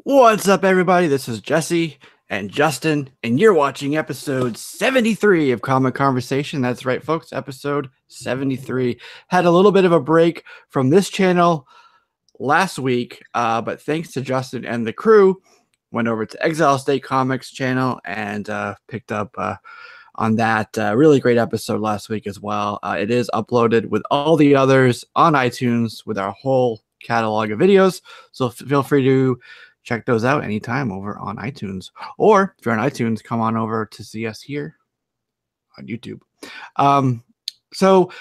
What's up, everybody? This is Jesse and Justin, and you're watching episode 73 of Comic Conversation. That's right, folks, episode 73. Had a little bit of a break from this channel last week, but thanks to Justin and the crew, went over to Exile State Comics channel and picked up on that really great episode last week as well. It is uploaded with all the others on iTunes with our whole catalog of videos, so feel free to check those out anytime over on iTunes. Or if you're on iTunes, come on over to see us here on YouTube. So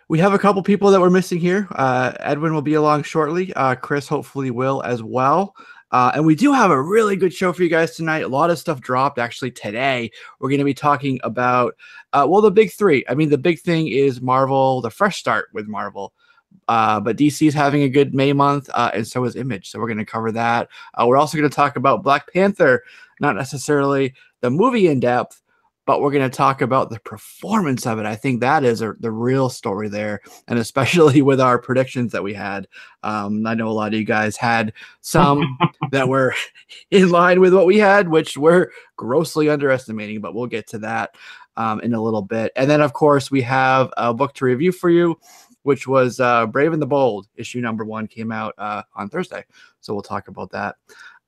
we have a couple people that we're missing here. Edwin will be along shortly. Chris hopefully will as well. And we do have a really good show for you guys tonight. A lot of stuff dropped actually today. We're going to be talking about, well, the big three. I mean, the big thing is Marvel, the fresh start with Marvel. But DC is having a good May month, and so is Image. So we're going to cover that. We're also going to talk about Black Panther, not necessarily the movie in depth, but we're going to talk about the performance of it. I think that is the real story there, and especially with our predictions that we had. I know a lot of you guys had some that were in line with what we had, which we're grossly underestimating, but we'll get to that in a little bit. And then, of course, we have a book to review for you, which was Brave and the Bold. Issue number 1 came out on Thursday. So we'll talk about that.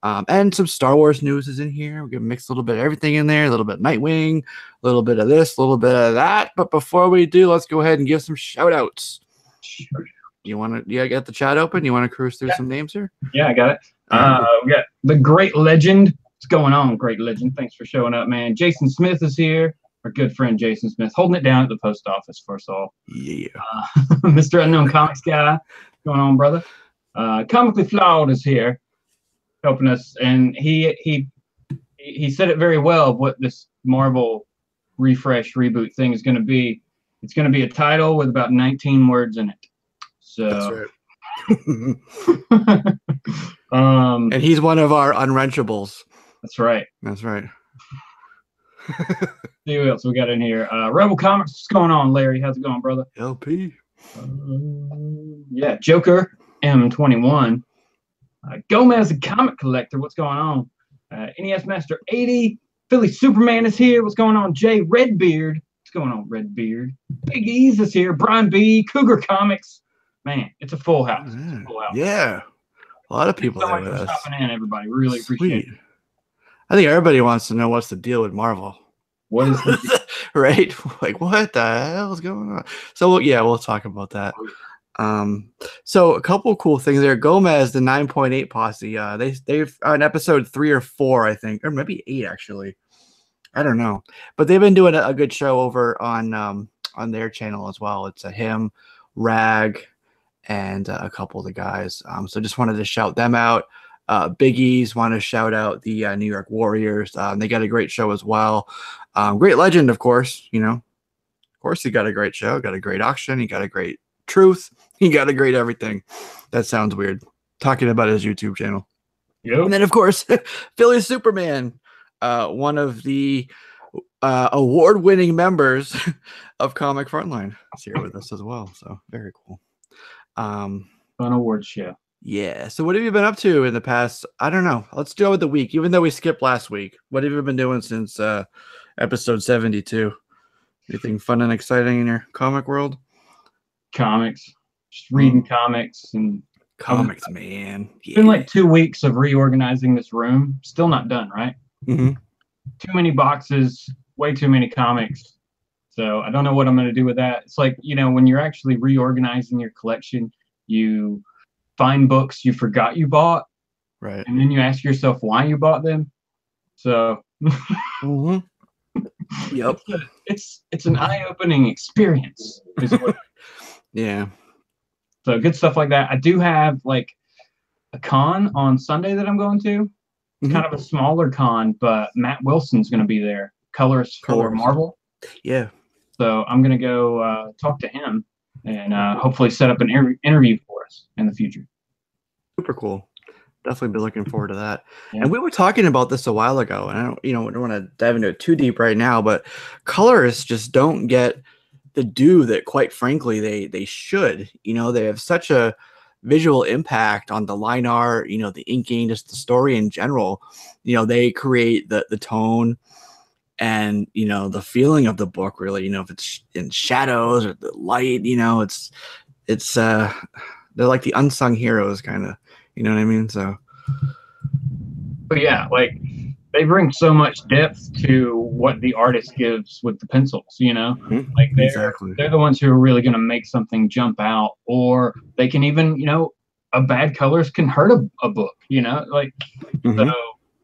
And some Star Wars news is in here. We're going to mix a little bit of everything in there. A little bit of Nightwing, a little bit of this, a little bit of that. But before we do, let's go ahead and give some shout-outs. Sure. You got the chat open? You want to cruise through some names here? Yeah, I got it. We got the Great Legend. What's going on, Great Legend? Thanks for showing up, man. Jason Smith is here. Our good friend Jason Smith, holding it down at the post office for us all. Yeah. Mr. Unknown Comics guy, what's going on, brother? Comically Flawed is here, helping us, and he said it very well. What this Marvel refresh reboot thing is going to be? It's going to be a title with about 19 words in it. So. That's right. And he's one of our unwrenchables. That's right. That's right. See what else we got in here. Rebel Comics, what's going on, Larry? How's it going, brother? LP. Yeah, Joker M21. Gomez, the comic collector, what's going on? NES Master 80. Philly Superman is here. What's going on? Jay Redbeard. What's going on, Redbeard? Big Ease is here. Brian B. Cougar Comics. Man, it's a full house. It's a full house. Yeah. A lot of people there with us. Stopping in, everybody. Really appreciate it. I think everybody wants to know what's the deal with Marvel. What is the right? Like, what the hell is going on? So, yeah, we'll talk about that. So a couple of cool things there. Gomez, the 9.8 posse, they've on episode 3 or 4, I think, or maybe 8 actually. I don't know, but they've been doing a good show over on their channel as well. It's him, Rag, and a couple of the guys. So just wanted to shout them out. Biggies, want to shout out the New York Warriors. They got a great show as well. Great Legend, of course. Of course, he got a great show, got a great auction, he got a great truth, he got a great everything. That sounds weird talking about his YouTube channel. Yep. And then, of course, Philly Superman, one of the award-winning members of Comic Frontline, is here with us as well. So very cool. Fun award show. Yeah. So what have you been up to in the past? I don't know. Let's go with the week, even though we skipped last week. What have you been doing since episode 72? Anything fun and exciting in your comic world? Comics. Just reading comics and comics, man. It's been like 2 weeks of reorganizing this room. Still not done, right? Mm-hmm. Too many boxes, way too many comics. So I don't know what I'm going to do with that. It's like, when you're actually reorganizing your collection, you find books you forgot you bought, right? And then you ask yourself why you bought them. So, mm-hmm. Yep, it's an eye-opening experience. Yeah. So good stuff like that. I do have like a con on Sunday that I'm going to. It's kind of a smaller con, but Matt Wilson's going to be there, colorist for Marvel. Yeah. So I'm going to go talk to him and hopefully set up an interview for us in the future. Super cool. Definitely be looking forward to that. Yeah. And we were talking about this a while ago, and I don't want to dive into it too deep right now, but colorists just don't get the due that, quite frankly, they should. They have such a visual impact on the line art, you know, the inking, just the story in general. You know, they create the tone and, you know, the feeling of the book, really. You know, if it's in shadows or the light, you know, they're like the unsung heroes, kind of, you know what I mean? So but yeah, like they bring so much depth to what the artist gives with the pencils, you know? Like they're the ones who are really going to make something jump out, or they can even, you know, a bad colors can hurt a book, you know? Like, so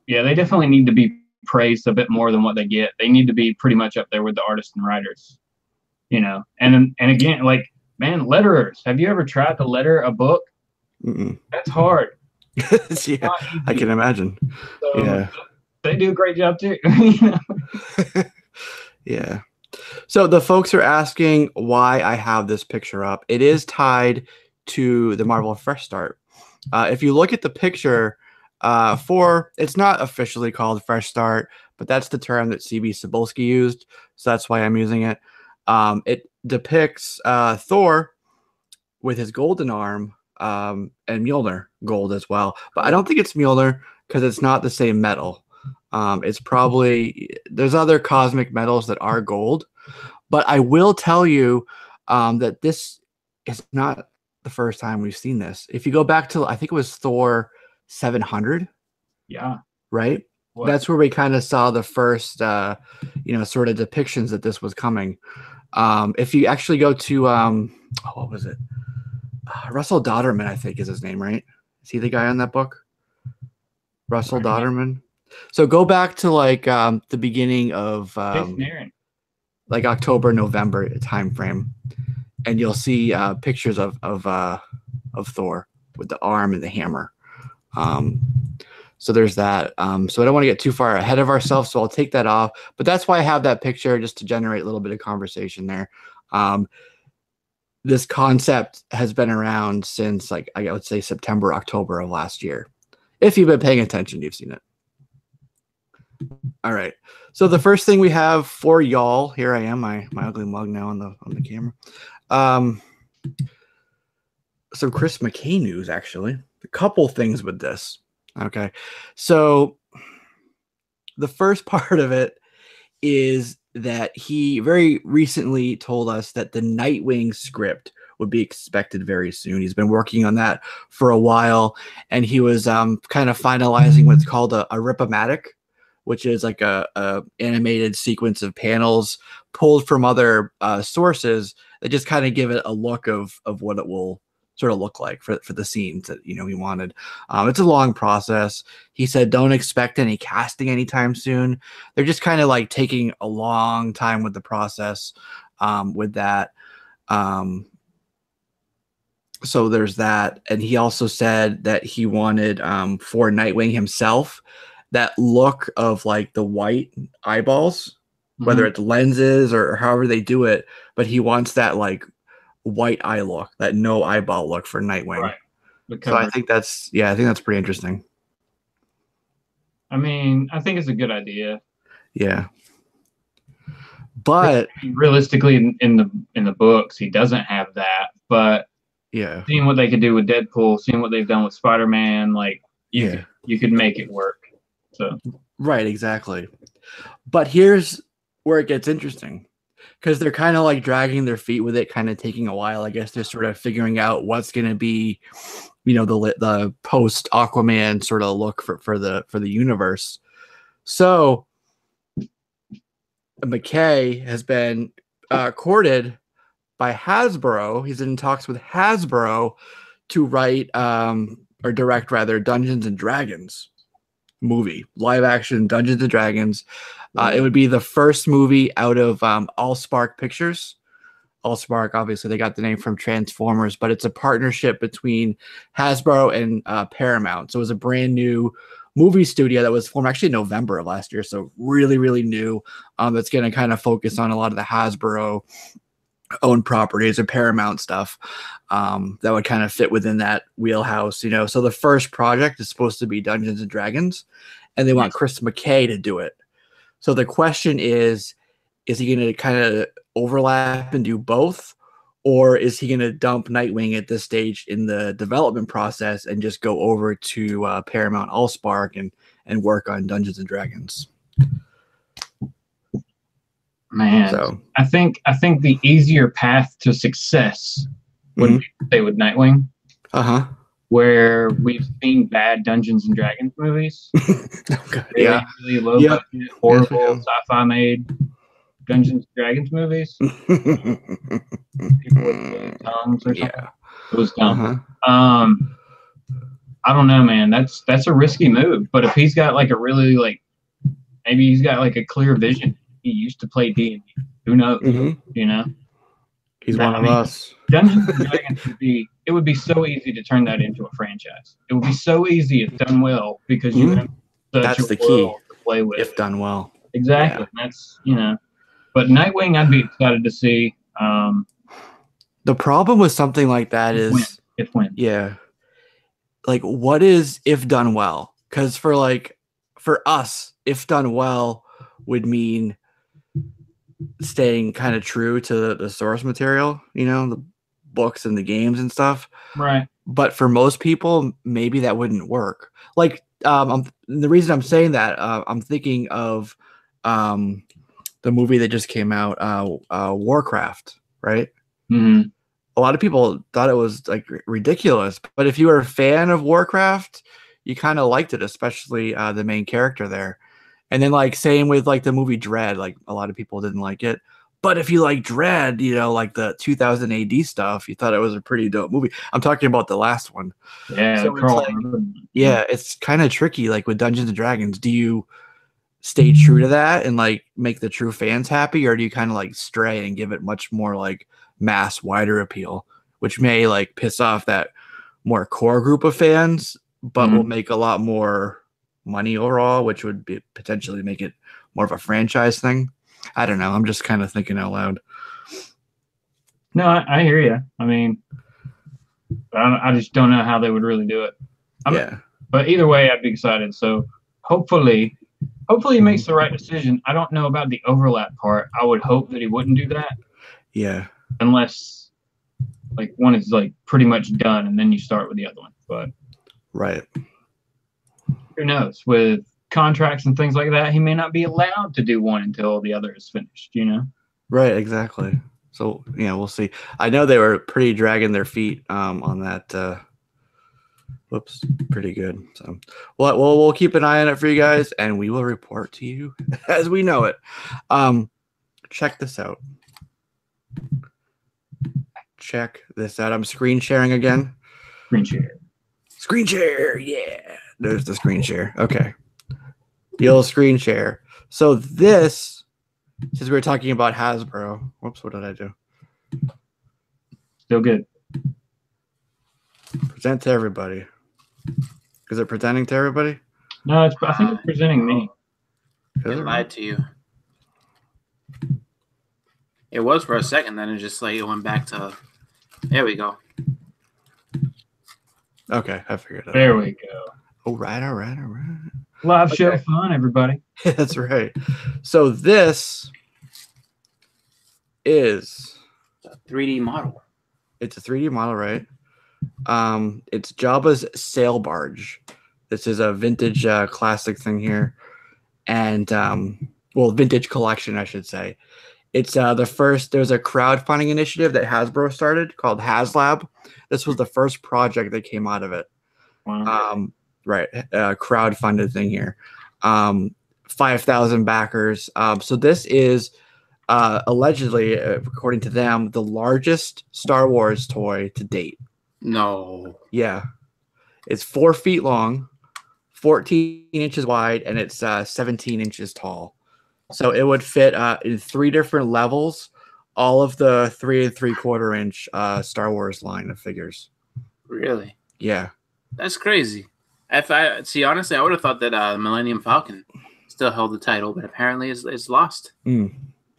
yeah, they definitely need to be praised a bit more than what they get. They need to be pretty much up there with the artists and writers, you know? And again, like, man, letterers, have you ever tried to letter a book? That's hard. Yeah, I can imagine. So, yeah, they do a great job too. Yeah. So the folks are asking why I have this picture up. It is tied to the Marvel Fresh Start. If you look at the picture, it's not officially called Fresh Start, but that's the term that CB Cebulski used, so that's why I'm using it. It depicts Thor with his golden arm, and Mjolnir gold as well. But I don't think it's Mjolnir because it's not the same metal. It's probably, there's other cosmic metals that are gold, but I will tell you that this is not the first time we've seen this. If you go back to, I think it was Thor 700. Yeah. Right? What? That's where we kind of saw the first, you know, sort of depictions that this was coming. If you actually go to, what was it? Russell Dodderman, I think is his name, right? Is he the guy on that book? Russell Dodderman. So go back to like the beginning of like October, November time frame, and you'll see pictures of Thor with the arm and the hammer. So there's that. So I don't want to get too far ahead of ourselves, so I'll take that off. But that's why I have that picture, just to generate a little bit of conversation there. This concept has been around since, like, I would say September, October of last year. If you've been paying attention, you've seen it. All right. So the first thing we have for y'all, here I am, my ugly mug now on the camera. Some Chris McKay news, actually. A couple things with this. Okay. So the first part of it is that he very recently told us that the Nightwing script would be expected very soon. He's been working on that for a while, and he was kind of finalizing what's called a rip-o-matic, which is like a animated sequence of panels pulled from other sources that just kind of give it a look of what it will sort of look like for the scenes that, you know, he wanted. It's a long process. He said don't expect any casting anytime soon. They're just kind of like taking a long time with the process with that. So there's that. And he also said that he wanted for Nightwing himself that look of like the white eyeballs, whether it's lenses or however they do it, but he wants that like white eye look, that no eyeball look for Nightwing. Right. So I think that's pretty interesting. I mean, I think it's a good idea. Yeah. But realistically in the books, he doesn't have that. But yeah, seeing what they could do with Deadpool, seeing what they've done with Spider-Man, like you could make it work. So right, exactly. But here's where it gets interesting, because they're kind of like dragging their feet with it, kind of taking a while. I guess they're sort of figuring out what's going to be, you know, the post Aquaman sort of look for the universe. So McKay has been courted by Hasbro. He's in talks with Hasbro to write or direct rather Dungeons and Dragons movie, live action Dungeons and Dragons. It would be the first movie out of Allspark Pictures. Allspark, obviously, they got the name from Transformers, but it's a partnership between Hasbro and Paramount. So it was a brand new movie studio that was formed actually in November of last year. So really, really new. That's going to kind of focus on a lot of the Hasbro owned properties or Paramount stuff that would kind of fit within that wheelhouse, you know. So the first project is supposed to be Dungeons and Dragons, and they want Chris McKay to do it. So the question is he going to kind of overlap and do both, or is he going to dump Nightwing at this stage in the development process and just go over to Paramount Allspark and work on Dungeons and Dragons? Man, So I think the easier path to success would be, say, with Nightwing. Where we've seen bad Dungeons and Dragons movies. Okay. Really low budget, horrible sci-fi made Dungeons and Dragons movies. People with tongues or something. Yeah. It was dumb. I don't know, man. That's a risky move. But if he's got like a really maybe he's got like a clear vision. He used to play D&D. Who knows? You know. He's one of us. Dungeons and Dragons would be so easy to turn that into a franchise. It would be so easy if done well because you have that's the key to play with. If done well. Exactly. Yeah. That's But Nightwing I'd be excited to see. The problem with something like that is when. Like what is if done well? Because for us, if done well would mean staying kind of true to the source material, the books and the games and stuff. Right. But for most people, maybe that wouldn't work. Like, the reason I'm saying that, I'm thinking of the movie that just came out, Warcraft, right? Mm-hmm. A lot of people thought it was like ridiculous, but if you were a fan of Warcraft, you kind of liked it, especially the main character there. And then same with the movie Dread, a lot of people didn't like it. But if you like Dread, like the 2000 AD stuff, you thought it was a pretty dope movie. I'm talking about the last one. Yeah. So it's kind of tricky. Like with Dungeons and Dragons, do you stay true to that and make the true fans happy? Or do you kind of stray and give it much more mass wider appeal, which may piss off that more core group of fans, but will make a lot more money overall, which would be potentially make it more of a franchise thing. I don't know. I'm just kind of thinking out loud. No, I hear you. I mean, I just don't know how they would really do it. But either way, I'd be excited. So hopefully he makes the right decision. I don't know about the overlap part. I would hope that he wouldn't do that. Yeah. Unless one is pretty much done and then you start with the other one. But right. Who knows? With contracts and things like that, he may not be allowed to do one until the other is finished, Right, exactly. So, we'll see. I know they were pretty dragging their feet on that. Pretty good. So, we'll keep an eye on it for you guys, and we will report to you as we know it. Check this out. I'm screen sharing again. Screen share, yeah. There's the screen share. Okay. The old screen share. So this, since we were talking about Hasbro, whoops, what did I do? Still good. Present to everybody. Is it presenting to everybody? No, I think it's presenting me. It lied to you. It was for a second, then it just it went back to. There we go. Okay, I figured it out. There we go. All right. Live show fun, everybody. That's right. So this is a 3D model. It's a 3D model, right? It's Jabba's sail barge. This is a vintage classic thing here. And vintage collection, I should say. It's the first. There's a crowdfunding initiative that Hasbro started called HasLab. This was the first project that came out of it. Wow. Right, crowdfunded thing here. 5,000 backers. So this is allegedly, according to them, the largest Star Wars toy to date. No. Yeah, it's 4 feet long, 14 inches wide, and it's 17 inches tall. So it would fit in 3 different levels, all of the 3 3/4 inch Star Wars line of figures. Really? Yeah. That's crazy. Honestly, I would have thought that Millennium Falcon still held the title, but apparently it's lost.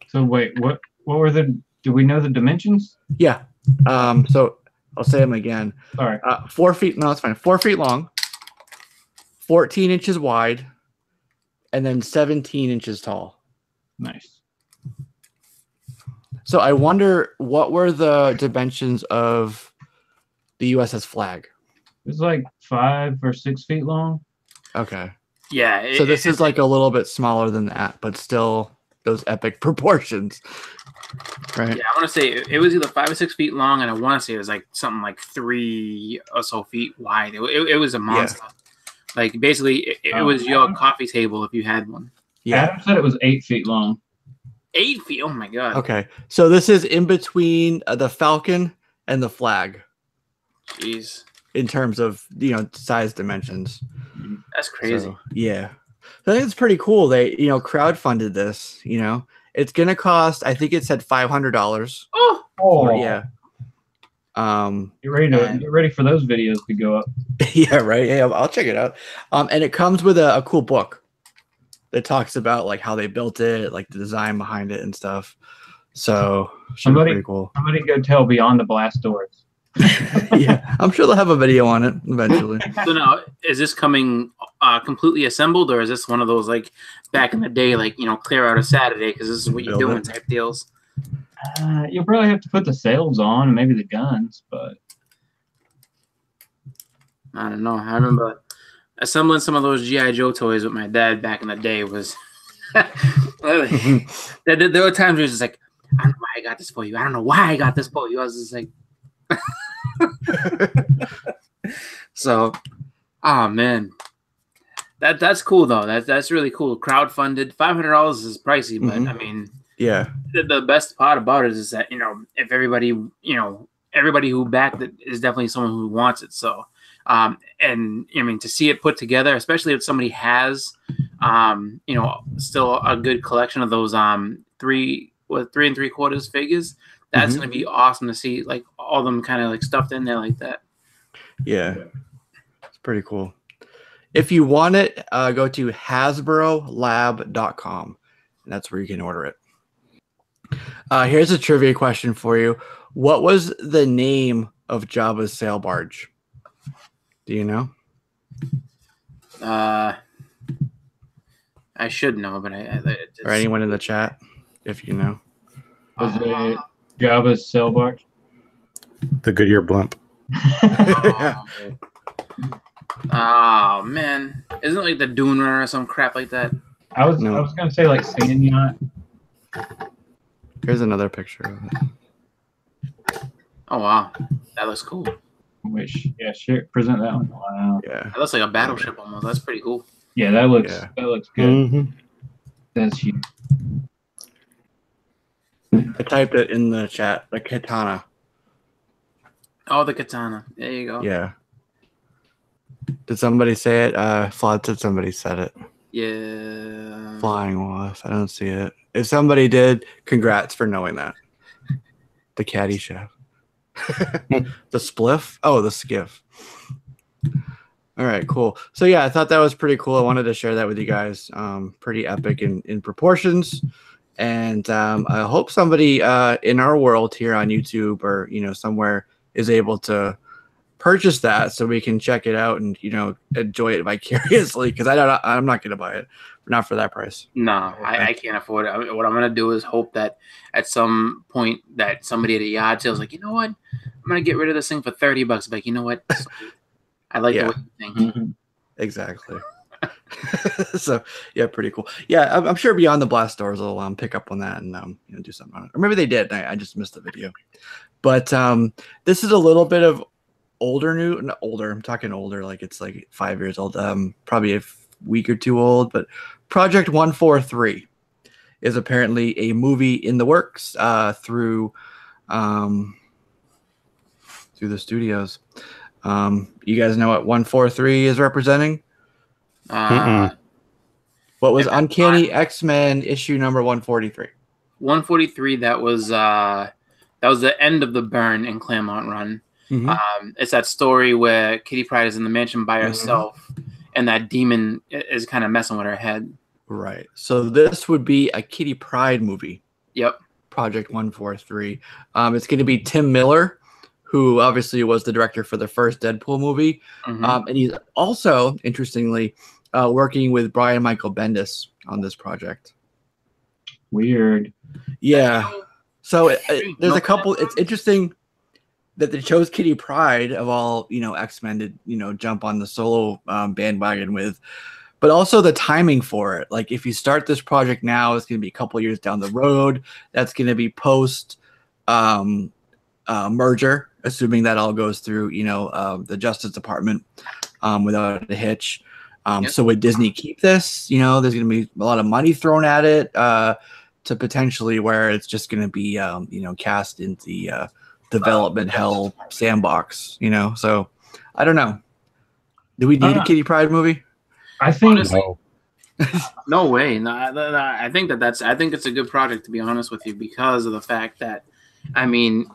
So wait, what were do we know the dimensions? Yeah. So I'll say them again. All right. 4 feet. No, it's fine. 4 feet long, 14 inches wide, and then 17 inches tall. Nice. So I wonder what were the dimensions of the USS Flag? It was like 5 or 6 feet long. Okay. Yeah. So this is like a little bit smaller than that, but still those epic proportions. Right. Yeah, I want to say it was either 5 or 6 feet long, and I want to say it was like something like 3 or so feet wide. It was a monster. Yeah. Like basically, it was your coffee table if you had one. Yeah. Adam said it was 8 feet long. 8 feet? Oh my god. Okay, so this is in between the Falcon and the Flag. Jeez. In terms of size dimensions. That's crazy. So, yeah, I think it's pretty cool. They crowdfunded this. It's gonna cost. I think it said $500. Oh yeah. Get ready for those videos to go up. Yeah, right. Yeah, I'll check it out. And it comes with a cool book that talks about like how they built it, like the design behind it and stuff. So pretty cool. Somebody go tell Beyond the Blast Doors. Yeah, I'm sure they'll have a video on it eventually. So now, is this coming completely assembled, or is this one of those like back in the day, like clear out a Saturday because this is what you're doing type deals? You'll probably have to put the sails on and maybe the guns, but I don't know. I remember assembling some of those G.I. Joe toys with my dad back in the day. Was there were times where it's just like, I don't know why I got this for you. I don't know why I got this for you. I was just like. So, oh man, that's cool though. That's really cool. Crowdfunded, $500 is pricey, but I mean, yeah. The best part about it is that if everybody who backed it is definitely someone who wants it. So, and I mean to see it put together, especially if somebody has, still a good collection of those 3 3¾ figures. That's going to be awesome to see, like all of them kind of like stuffed in there like that. Yeah, it's pretty cool. If you want it, go to HasbroLab.com, and that's where you can order it. Here's a trivia question for you. What was the name of Jabba's sail barge? Do you know? I should know, but or anyone in the chat, if you know. Was it Jabba's sail barge? The Goodyear blimp. Oh man, isn't it like the Dune Runner or some crap like that? I was gonna say like Sand Yacht. Here's another picture of it. Oh wow, that looks cool. Present that one. Wow. Yeah, that looks like a battleship almost. That's pretty cool. Yeah, that looks good. That's huge. I typed it in the chat. The katana. Oh, the katana. There you go. Yeah. Did somebody say it? Flawed said somebody said it. Yeah. Flying Wasp. I don't see it. If somebody did, congrats for knowing that. The caddy chef. The spliff? Oh, the skiff. All right, cool. So yeah, I thought that was pretty cool. I wanted to share that with you guys. Pretty epic in proportions. And I hope somebody in our world here on YouTube or somewhere is able to purchase that so we can check it out and enjoy it vicariously, because I'm not gonna buy it, not for that price. No, I can't afford it. I mean, what I'm gonna do is hope that at some point that somebody at a yard sale is like, you know what, I'm gonna get rid of this thing for $30. Like, you know what, I like the way you think. Exactly. So yeah, pretty cool. Yeah, I'm sure Beyond the Blast Doors will pick up on that and do something on it, or maybe they did. I just missed the video. But this is a little bit of older. I'm talking older, like it's like 5 years old. Probably a week or two old. But Project 143 is apparently a movie in the works through the studios. You guys know what 143 is representing? What was Uncanny X-Men issue number 143? 143. That was the end of the Byrne and Claremont run. It's that story where Kitty Pryde is in the mansion by herself, and that demon is kind of messing with her head. Right. So this would be a Kitty Pryde movie. Yep. Project 143. It's going to be Tim Miller, who obviously was the director for the first Deadpool movie. And he's also, interestingly, working with Brian Michael Bendis on this project. Weird. Yeah. So there's a couple. It's interesting that they chose Kitty Pryde of all X-Men to jump on the solo bandwagon with, but also the timing for it. Like if you start this project now, it's going to be a couple years down the road. That's going to be post merger, assuming that all goes through the Justice Department without a hitch. So would Disney keep this? There's going to be a lot of money thrown at it to potentially where it's just going to be cast into the development hell sandbox. So I don't know. Do we need a Kitty Pryde movie? I think honestly, no way. No, I think I think it's a good project, to be honest with you, because of the fact that, I mean,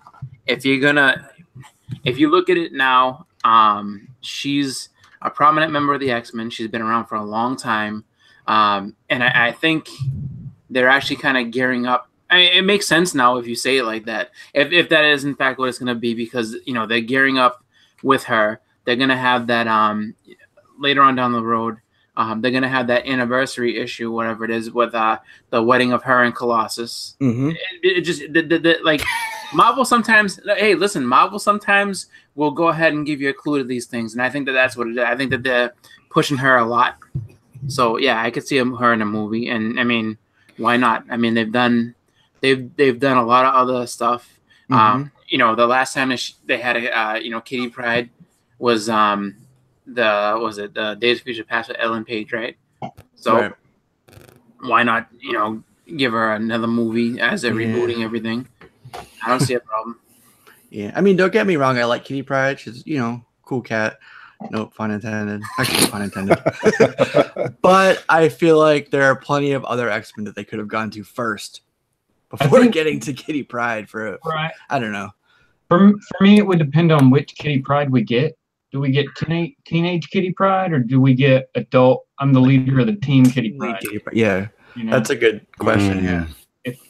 if you look at it now, she's a prominent member of the X-Men. She's been around for a long time, and I think they're actually kind of gearing up. I mean, it makes sense now if you say it like that. If that is in fact what it's going to be, because they're gearing up with her. They're going to have that later on down the road. They're going to have that anniversary issue, whatever it is, with the wedding of her and Colossus. Mm-hmm. It just like Marvel sometimes. Hey, listen, Marvel sometimes will go ahead and give you a clue to these things, and I think that's what it is. I think that they're pushing her a lot. So yeah, I could see her in a movie, and I mean, why not? I mean, they've done a lot of other stuff. Mm-hmm. The last time they had a Kitty Pryde was the Days of Future Past with Ellen Page, right? So why not give her another movie as they're rebooting everything? I don't see a problem. Yeah, I mean, don't get me wrong. I like Kitty Pryde. She's cool cat. No pun intended. Actually, pun intended. But I feel like there are plenty of other X-Men that they could have gone to first before getting to Kitty Pryde for I don't know. For me, it would depend on which Kitty Pryde we get. Do we get teenage Kitty Pryde, or do we get adult? I'm the leader of the team Kitty Pryde. Yeah, that's a good question. Yeah,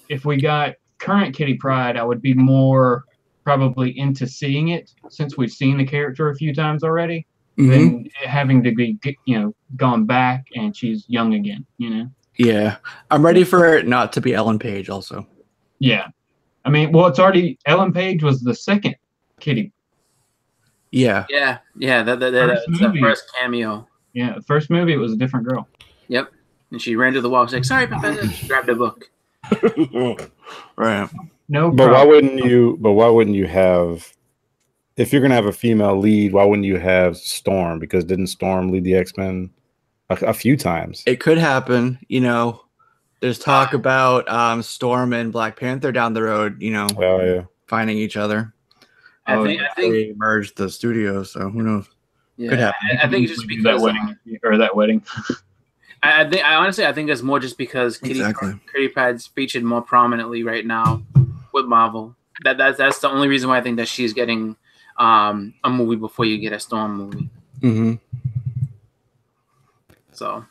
if we got current Kitty Pryde, I would be more probably into seeing it, since we've seen the character a few times already, than having to be gone back and she's young again. Yeah, I'm ready for it not to be Ellen Page. Also, yeah, I mean, well, it's already Ellen Page was the second Kitty. Yeah. That's the first cameo. Yeah, the first movie it was a different girl. Yep, and she ran to the wall. She's like, "Sorry, Professor." She grabbed a book. Right. No, but why wouldn't you have? If you're gonna have a female lead, why wouldn't you have Storm? Because didn't Storm lead the X-Men a few times? It could happen. There's talk about Storm and Black Panther down the road. Finding each other. I think they merged the studios, so who knows? Yeah, could happen. I think it's just because that wedding. I honestly think it's more just because Kitty Pryde's featured more prominently right now with Marvel. That's the only reason why I think that she's getting a movie before you get a Storm movie. Mm-hmm. So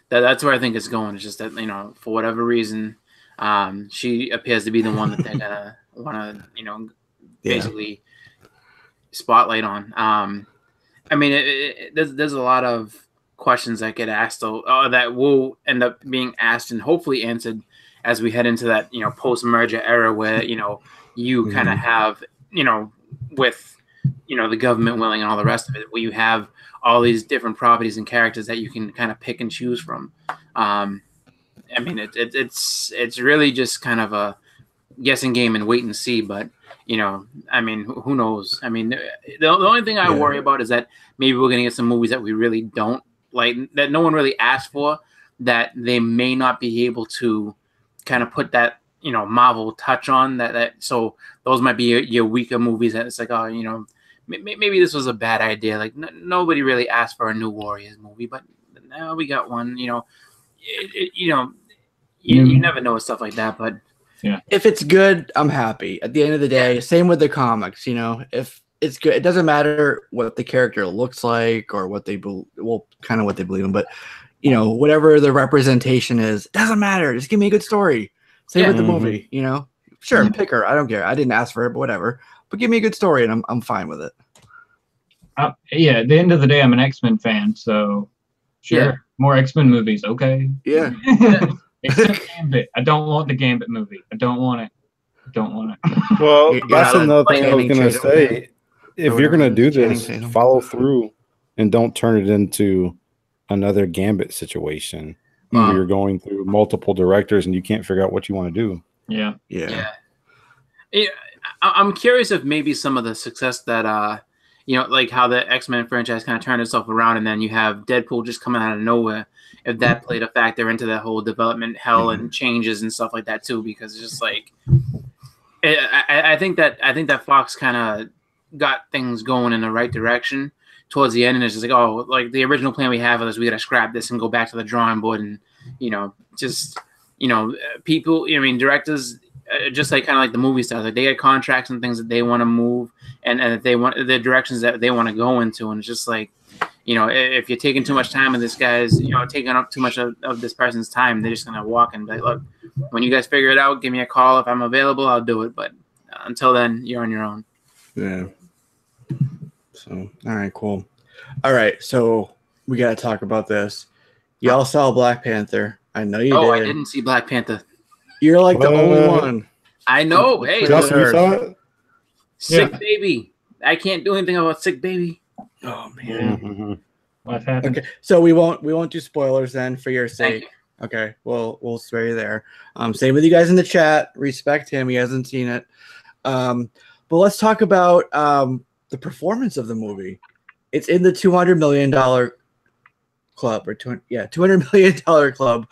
that's where I think it's going. It's just that for whatever reason, she appears to be the one that they're gonna want to basically spotlight on. I mean, there's a lot of questions that get asked, that will end up being asked and hopefully answered as we head into that post-merger era where you kind of have with the government willing and all the rest of it, where you have all these different properties and characters that you can kind of pick and choose from. I mean, it's really just kind of a guessing game and wait and see, but I mean, who knows? I mean, the only thing I worry about is that maybe we're going to get some movies that we really don't like, that no one really asked for, that they may not be able to kind of put that, Marvel touch on that. So those might be your weaker movies that it's like, oh, maybe this was a bad idea. Like nobody really asked for a new Warriors movie, but now we got one, you never know with stuff like that, but yeah. If it's good, I'm happy. At the end of the day, same with the comics. If it's good, it doesn't matter what the character looks like or what they kind of what they believe in. But whatever the representation is, it doesn't matter. Just give me a good story. Same with the movie. Sure, pick her. I don't care. I didn't ask for it, but whatever. But give me a good story, and I'm fine with it. Yeah. At the end of the day, I'm an X-Men fan, so sure, more X-Men movies. Okay. Yeah. Except Gambit. I don't want the Gambit movie. I don't want it. don't want it. Well, You're that's not a another thing I was Channing gonna Tatum say. fan? If Or you're gonna whatever do it is, Channing this, Tatum. follow through and don't turn it into another Gambit situation where you're going through multiple directors and you can't figure out what you want to do. Yeah. Yeah. I'm curious if maybe some of the success that like how the X-Men franchise kind of turned itself around, and then you have Deadpool just coming out of nowhere, if that played a factor into that whole development hell and changes and stuff like that too, because it's just like I think that Fox kind of got things going in the right direction towards the end, and it's just like, oh, like the original plan we have is we got to scrap this and go back to the drawing board, and people, directors, just like kind of like the movie stars, like they get contracts and things that they want to move, and if they want the directions that they want to go into, and it's just like, if you're taking too much time and this guy's, taking up too much of this person's time, they're just gonna walk and be like, look, when you guys figure it out, give me a call. If I'm available, I'll do it. But until then, you're on your own. Yeah. So, all right, cool. All right, so we got to talk about this. Y'all saw Black Panther. I know you did. Oh, I didn't see Black Panther. You're like the only one. I know. Hey, Justin, you saw it? Sick baby. I can't do anything about sick baby. Oh man. Mm-hmm. What happened? Okay, so we won't do spoilers then for your Thank sake. Okay, we'll spare you there. Same with you guys in the chat. Respect him. He hasn't seen it. But let's talk about the performance of the movie. It's in the $200 million club, or $200 million club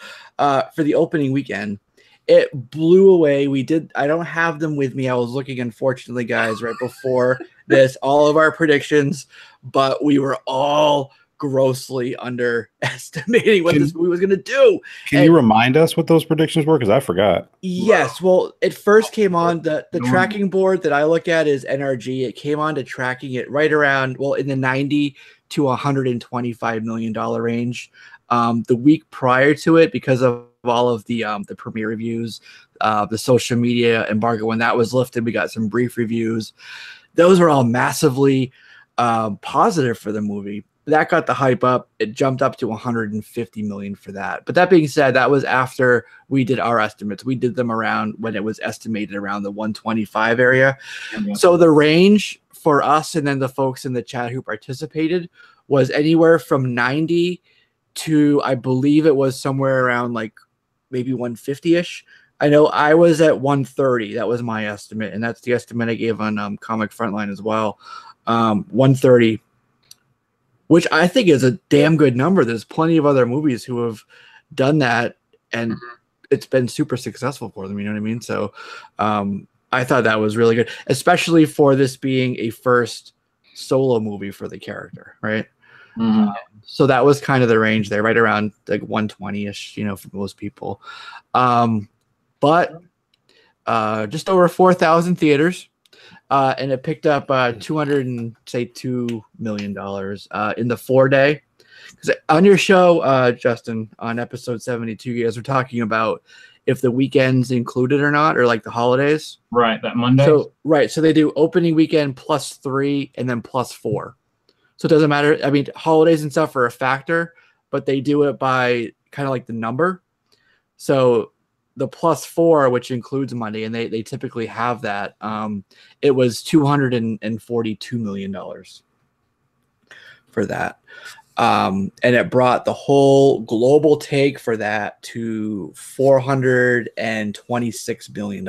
for the opening weekend. It blew away. I don't have them with me. I was looking, unfortunately, guys, right before this, all of our predictions, but we were all grossly underestimating what this movie was going to do. Can you remind us what those predictions were? Because I forgot. Yes. Well, it first came on the tracking board that I look at is NRG. It came on to tracking it right around, in the 90 to $125 million range. The week prior to it, because of all of the premiere reviews, the social media embargo, when that was lifted, we got some brief reviews. Those were all massively positive for the movie. That got the hype up. It jumped up to 150 million for that. But that being said, that was after we did our estimates. We did them around when it was estimated around the 125 area. Mm-hmm. So the range for us and then the folks in the chat who participated was anywhere from 90 to, I believe it was somewhere around like maybe 150-ish. I know I was at 130. That was my estimate, and that's the estimate I gave on Comic Frontline as well. 130. Which I think is a damn good number. There's plenty of other movies who have done that, and it's been super successful for them. You know what I mean? So I thought that was really good, especially for this being a first solo movie for the character, right? Mm-hmm. So that was kind of the range there, right around like 120-ish, for most people. But just over 4,000 theaters. And it picked up $202 million in the 4-day. Because on your show, Justin, on episode 72, you guys were talking about if the weekends included or not, or like the holidays. Right, that Monday. So they do opening weekend +3 and then +4. So it doesn't matter. I mean, holidays and stuff are a factor, but they do it by kind of like the number. So the +4, which includes Monday, and they typically have that. It was $242 million for that. And it brought the whole global take for that to $426 billion.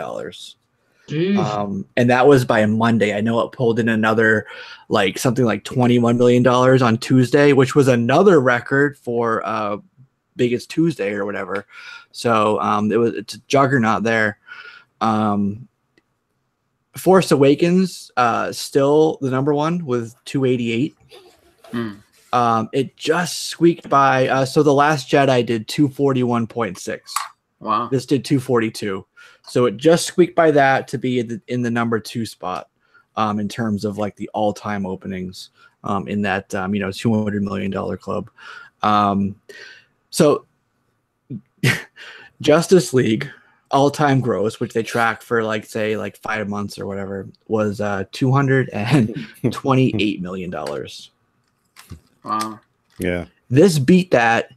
And that was by Monday. I know it pulled in another something like $21 million on Tuesday, which was another record for biggest Tuesday or whatever. So it's a juggernaut there. Force Awakens still the number one with 288. It just squeaked by. So The Last Jedi did 241.6. Wow. This did 242. So it just squeaked by that to be in the number 2 spot in terms of like the all-time openings in that $200 million club. So Justice League all-time gross, which they track for 5 months or whatever, was $228 million. Wow. Yeah. This beat that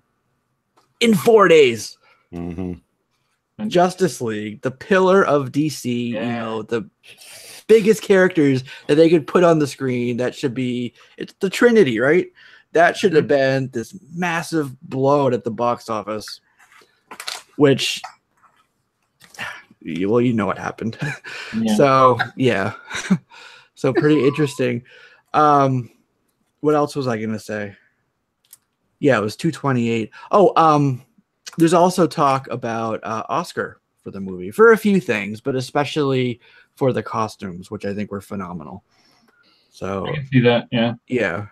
in 4 days. Mm-hmm. Justice League, the pillar of DC, Yeah. you know, the biggest characters that they could put on the screen. That should be, it's the Trinity, right? That should have been this massive blowout at the box office, which, well, you know what happened. Yeah. So, yeah. So pretty interesting. What else was I going to say? Yeah, it was 228. Oh, there's also talk about Oscar for the movie for a few things, but especially for the costumes, which I think were phenomenal. So I can see that. Yeah. yeah,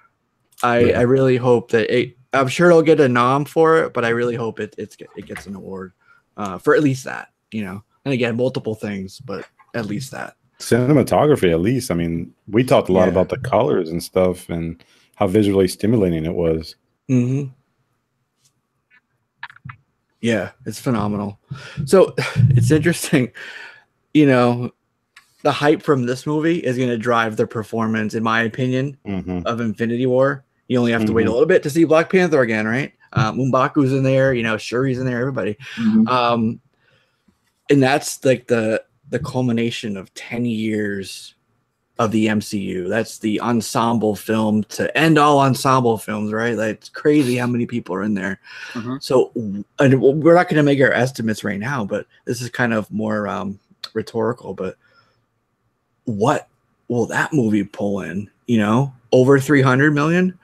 I really hope that I'm sure it'll get a nom for it, but I really hope it gets an award for at least that, you know. And again, multiple things, but at least that. Cinematography, at least. I mean, we talked a lot about the colors and stuff and how visually stimulating it was. Mm-hmm. Yeah, it's phenomenal. So it's interesting, you know, the hype from this movie is going to drive the performance, in my opinion, of Infinity War. You only have to wait a little bit to see Black Panther again, right? M'Baku's in there, you know, Shuri's in there, everybody. And that's like the culmination of 10 years of the MCU. That's the ensemble film to end all ensemble films, right? Like, it's crazy how many people are in there. So, and we're not going to make our estimates right now, but this is kind of more rhetorical. But what will that movie pull in? You know, over 300 million?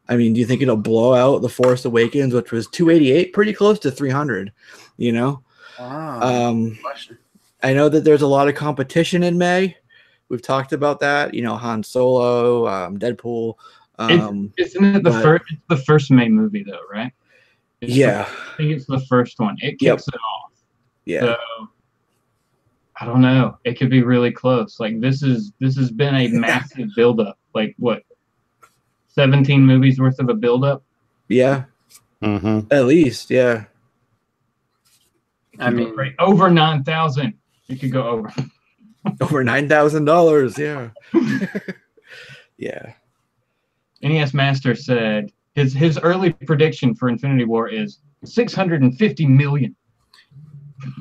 I mean, do you think it'll blow out The Force Awakens, which was 288, pretty close to 300? You know, Question. I know that there's a lot of competition in May. We've talked about that, you know, Han Solo, Deadpool. Isn't it the first May movie though, right? I think it's the first one. It kicks it off. Yeah. So I don't know. It could be really close. Like this has been a massive buildup. Like what? 17 movies worth of a buildup? Yeah. At least, yeah. I mean, over 9,000. You could go over. Over $9,000, yeah. Yeah. NES Master said his early prediction for Infinity War is 650 million.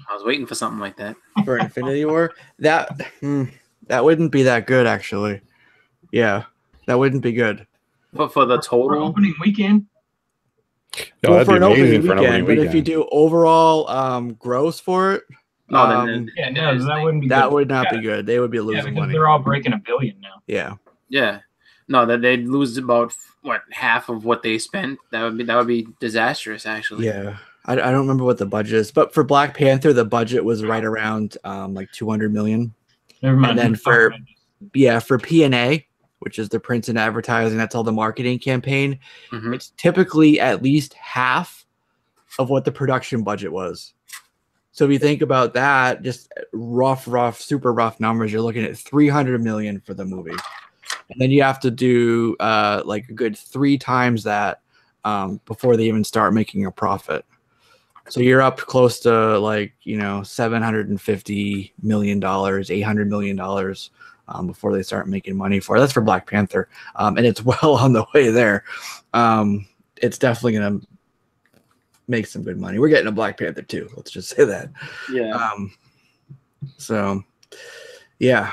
I was waiting for something like that. For Infinity War? That wouldn't be that good, actually. Yeah, that wouldn't be good. But for the total for opening weekend? Well, for an opening weekend, but if you do overall gross for it, that wouldn't be good. That would not be good. They would be losing money. They're all breaking $1 billion now. Yeah. Yeah. No, that they'd lose about half of what they spent. That would be disastrous, actually. Yeah. I don't remember what the budget is, but for Black Panther, the budget was right around like 200 million. Never mind. And then for P&A, which is the print and advertising, that's all the marketing campaign. It's typically at least half of what the production budget was. So if you think about that, just super rough numbers, you're looking at 300 million for the movie. And then you have to do like a good 3 times that before they even start making a profit. So you're up close to like, you know, $750 million, $800 million before they start making money for it. That's for Black Panther. And it's well on the way there. It's definitely going to make some good money. We're getting a Black Panther too. Let's just say that. Yeah. So, yeah.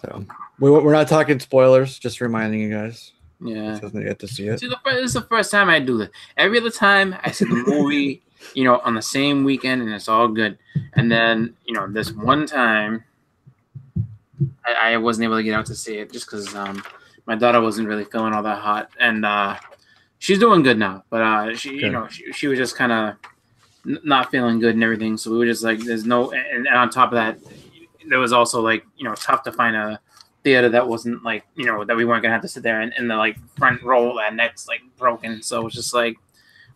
So we're not talking spoilers. Just reminding you guys. Yeah. So they get to see it. See, this is the first time I do this. Every other time I see the movie, you know, on the same weekend, and it's all good. And then, you know, this one time, I wasn't able to get out to see it just because my daughter wasn't really feeling all that hot, and she's doing good now. But she was just kind of not feeling good and everything. So we were just like, there's no, and on top of that, there was also like, you know, tough to find a theater that wasn't like, you know, that we weren't gonna have to sit there in the like front row, that neck's like broken. So it's just like,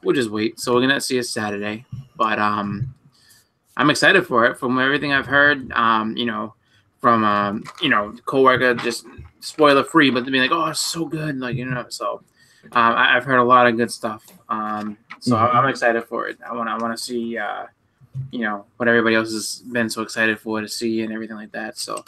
we'll just wait. So we're gonna see it Saturday, but I'm excited for it. From everything I've heard, you know, from you know, coworker, just spoiler free, but to be like, oh, it's so good, like, you know. So I've heard a lot of good stuff. So I'm excited for it. I want to see you know, what everybody else has been so excited for to see and everything like that. So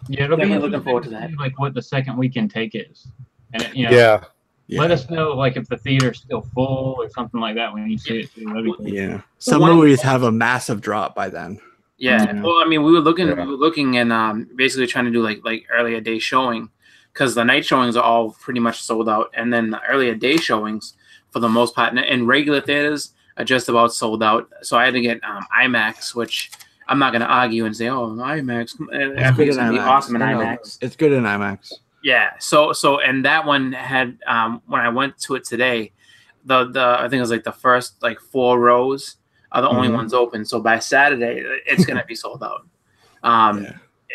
it'll be looking forward to that. Like what the second weekend take is, and you know, Let us know, like, if the theater's still full or something like that when you see it. Too. That'd be cool. Yeah. Some movies have a massive drop by then. Yeah. Yeah. Well, I mean, we were looking and basically trying to do like earlier day showing, because the night showings are all pretty much sold out, and then the earlier day showings for the most part in regular theaters are just about sold out. So I had to get IMAX, which I'm not going to argue and say, oh, IMAX. I think it's going to be awesome in IMAX. It's good in IMAX. Yeah. So and that one had when I went to it today, the I think it was like the first like 4 rows are the only ones open. So by Saturday, it's going to be sold out.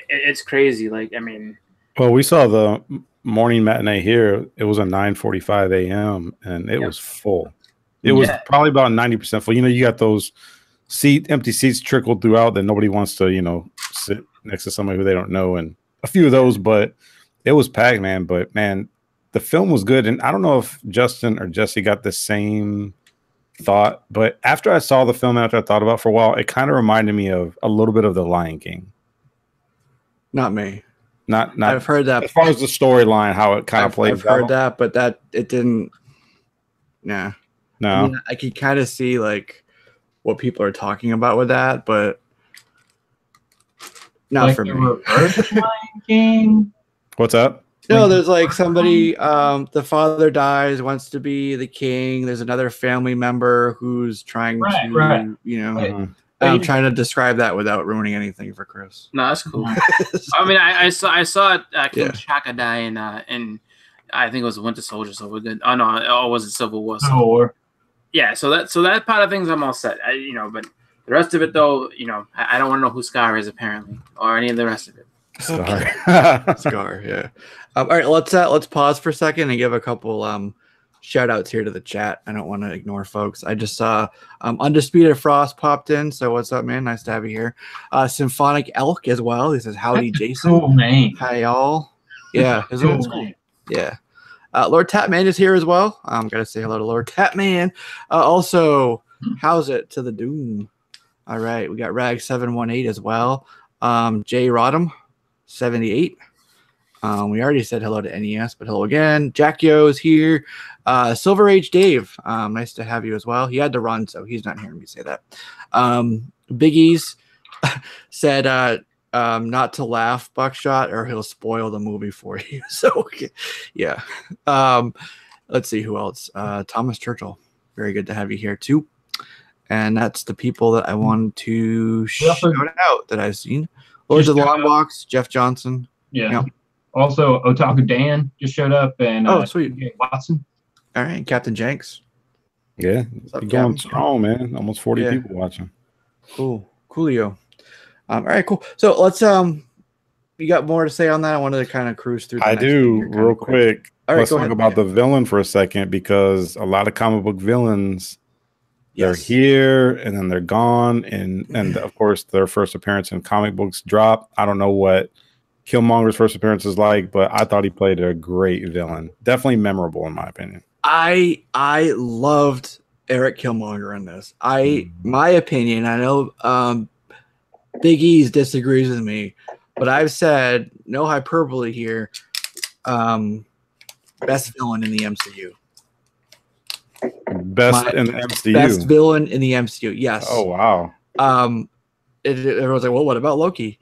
It's crazy. Like, I mean. Well, we saw the morning matinee here. It was at 9:45 a.m. and it was full. It was probably about 90% full. You know, you got those empty seats trickled throughout that nobody wants to, you know, sit next to somebody who they don't know, and a few of those, but it was packed, man. But man, the film was good. And I don't know if Justin or Jesse got the same thought, but after I saw the film, after I thought about it for a while, it kind of reminded me of a little bit of The Lion King. Not me. Not I've heard that. As far as the storyline, how it kind of plays. I've heard that, but it didn't. Yeah. No. I mean, I could kind of see like what people are talking about with that, but not like for me. Lion King. What's up? No, there's like somebody, the father dies, wants to be the king. There's another family member who's trying to, you know, I'm trying to describe that without ruining anything for Chris. No, that's cool. I mean, I saw King Shaka die in I think it was Winter Soldier, so we're good. Oh no, it wasn't Civil War. Civil War. Yeah, so that part of things I'm all set. You know, but the rest of it though, you know, I don't want to know who Scar is apparently, or any of the rest of it. Scar, yeah. All right, let's pause for a second and give a couple shout outs here to the chat. I don't want to ignore folks. I just saw Undisputed Frost popped in, so what's up, man? Nice to have you here. Symphonic Elk as well. He says howdy. That's Jason. Cool name. Hi y'all. Yeah, his one's cool. Yeah. Lord Tapman is here as well. I'm gonna say hello to Lord Tapman. Also, how's it to the Doom? All right, we got Rag 718 as well. Jay Rodham 78. We already said hello to NES, but hello again. Jack Yo's here. Silver Age Dave, nice to have you as well. He had to run, so he's not hearing me say that. Biggies said not to laugh, Buckshot, or he'll spoil the movie for you. So, yeah. Let's see who else. Thomas Churchill, very good to have you here too. And that's the people that I wanted to shout out that I've seen. Lords of the Long Box, Jeff Johnson. Yeah. You know. Also, Otaku Dan just showed up, and sweet. Watson. All right, Captain Jenks. Yeah, going strong, man. Almost 40 people watching. Coolio. All right, cool. So let's you got more to say on that? I wanted to kind of cruise through. I do real quick. All right, let's talk about the villain for a second, because a lot of comic book villains. They're here and then they're gone, and of course their first appearance in comic books drop. I don't know what Killmonger's first appearance is like, but I thought he played a great villain. Definitely memorable in my opinion. I loved Eric Killmonger in this. My opinion, I know Big E's disagrees with me, but I've said, no hyperbole here, best villain in the MCU. Best in the MCU. Best villain in the MCU. Yes. Oh wow. Everyone's like, well, what about Loki?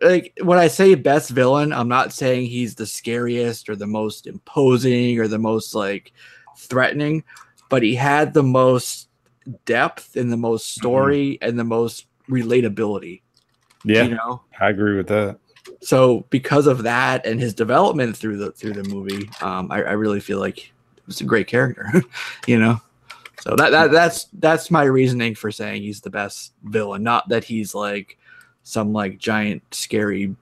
Like, when I say best villain, I'm not saying he's the scariest or the most imposing or the most like threatening, but he had the most depth and the most story and the most relatability. Yeah, you know, I agree with that. So because of that and his development through the movie, I really feel like it's a great character, you know. So that's my reasoning for saying he's the best villain. Not that he's like some like giant scary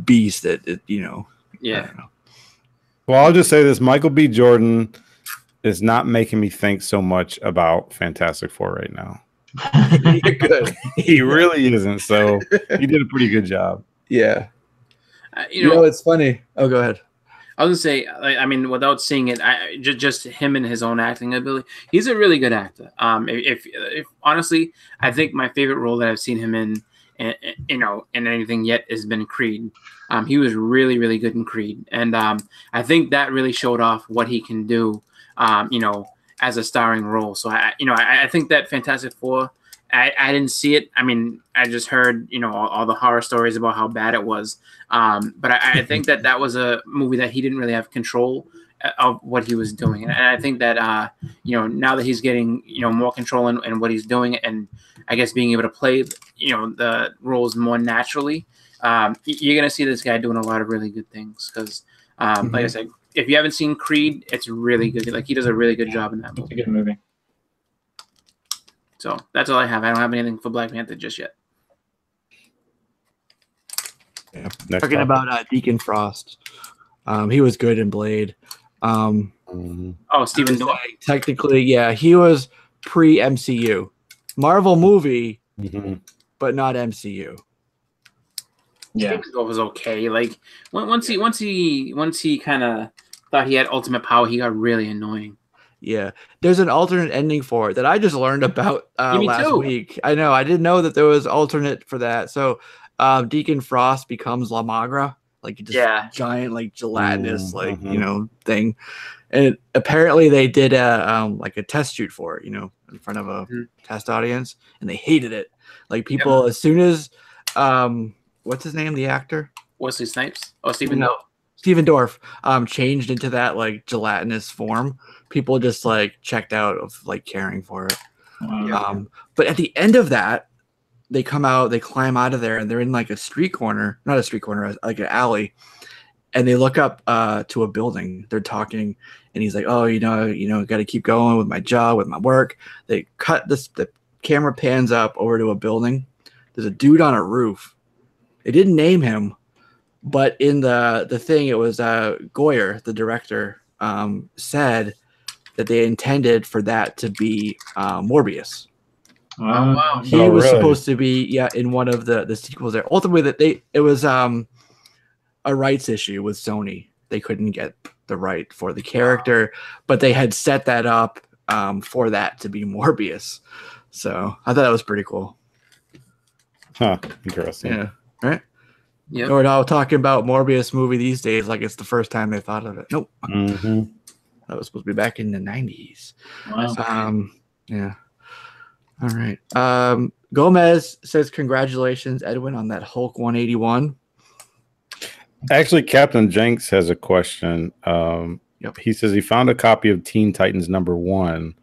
beast that you know. Yeah. I don't know. Well, I'll just say this: Michael B. Jordan is not making me think so much about Fantastic Four right now. You're good. He really isn't. So he did a pretty good job. Yeah. You know, it's funny. Oh, go ahead. I was gonna say, I mean, without seeing it, just him and his own acting ability, he's a really good actor. If honestly, I think my favorite role that I've seen him in in anything yet has been Creed. He was really, really good in Creed, and I think that really showed off what he can do, as a starring role. So I think that Fantastic Four, I didn't see it. I mean, I just heard all the horror stories about how bad it was, but I think that was a movie that he didn't really have control of what he was doing, and I think that now that he's getting more control in what he's doing, and I guess being able to play the roles more naturally, you're gonna see this guy doing a lot of really good things. Because like I said, if you haven't seen Creed, it's really good. Like, he does a really good job in that movie. It's a good movie. So that's all I have. I don't have anything for Black Panther just yet. Yeah. Talking about Deacon Frost, he was good in Blade. Oh, Stephen Dorff. Technically, yeah, he was pre-MCU, Marvel movie, but not MCU. Yeah, Stephen Dorff was okay. Like, once he kind of thought he had ultimate power, he got really annoying. Yeah, there's an alternate ending for it that I just learned about last week. I know, I didn't know that there was alternate for that. So Deacon Frost becomes La Magra, like just giant, like gelatinous, thing. And apparently they did a test shoot for it, in front of a test audience, and they hated it. Like, people, as soon as what's his name, the actor? Wesley Snipes? Oh, Stephen Dorff changed into that like gelatinous form. People just like checked out of like caring for it. Wow. But at the end of that, they come out, they climb out of there, and they're in like a street corner, not a street corner, like an alley. And they look up to a building. They're talking, and he's like, "Oh, got to keep going with my job, with my work." They cut this. The camera pans up over to a building. There's a dude on a roof. They didn't name him, but in the thing, it was Goyer, the director, said that they intended for that to be Morbius. Wow. He was supposed to be in one of the sequels there. Ultimately, it was a rights issue with Sony. They couldn't get the right for the character, but they had set that up for that to be Morbius. So I thought that was pretty cool. Huh. Interesting. Yeah. Right? Yeah. We're now talking about Morbius movie these days like it's the first time they thought of it. Nope. That was supposed to be back in the 90s. Wow. Yeah. All right. Gomez says, "Congratulations, Edwin, on that Hulk 181. Actually, Captain Jenks has a question. He says he found a copy of Teen Titans #1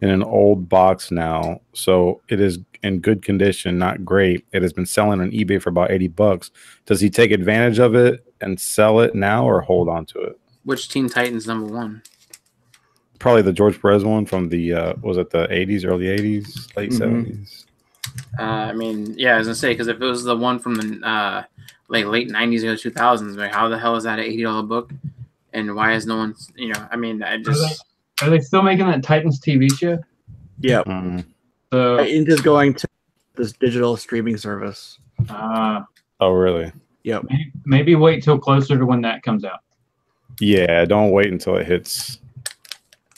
in an old box now, so it is in good condition, not great. It has been selling on eBay for about $80. Does he take advantage of it and sell it now, or hold on to it?" Which Teen Titans #1? Probably the George Perez one from the was it the 80s, early 80s, late 70s. I mean, yeah, I was gonna say, because if it was the one from the late 90s or 2000s, like, how the hell is that an $80 book? And why is no one, I mean, I just... Are they still making that Titans TV show? Yeah. So Titans going to this digital streaming service. Oh, really? Yep. Maybe wait till closer to when that comes out. Yeah, don't wait until it hits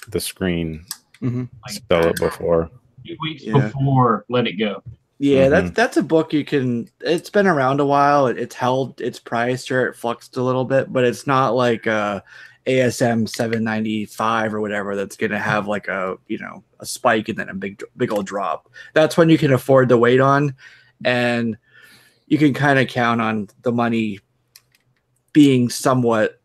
the screen. Sell it before. 2 weeks before let it go. Yeah, that's a book you can. It's been around a while. It's held its price. Sure, it fluxed a little bit, but it's not like ASM 795 or whatever that's gonna have like a spike and then a big old drop. That's when you can afford to wait on, and you can kind of count on the money being somewhat.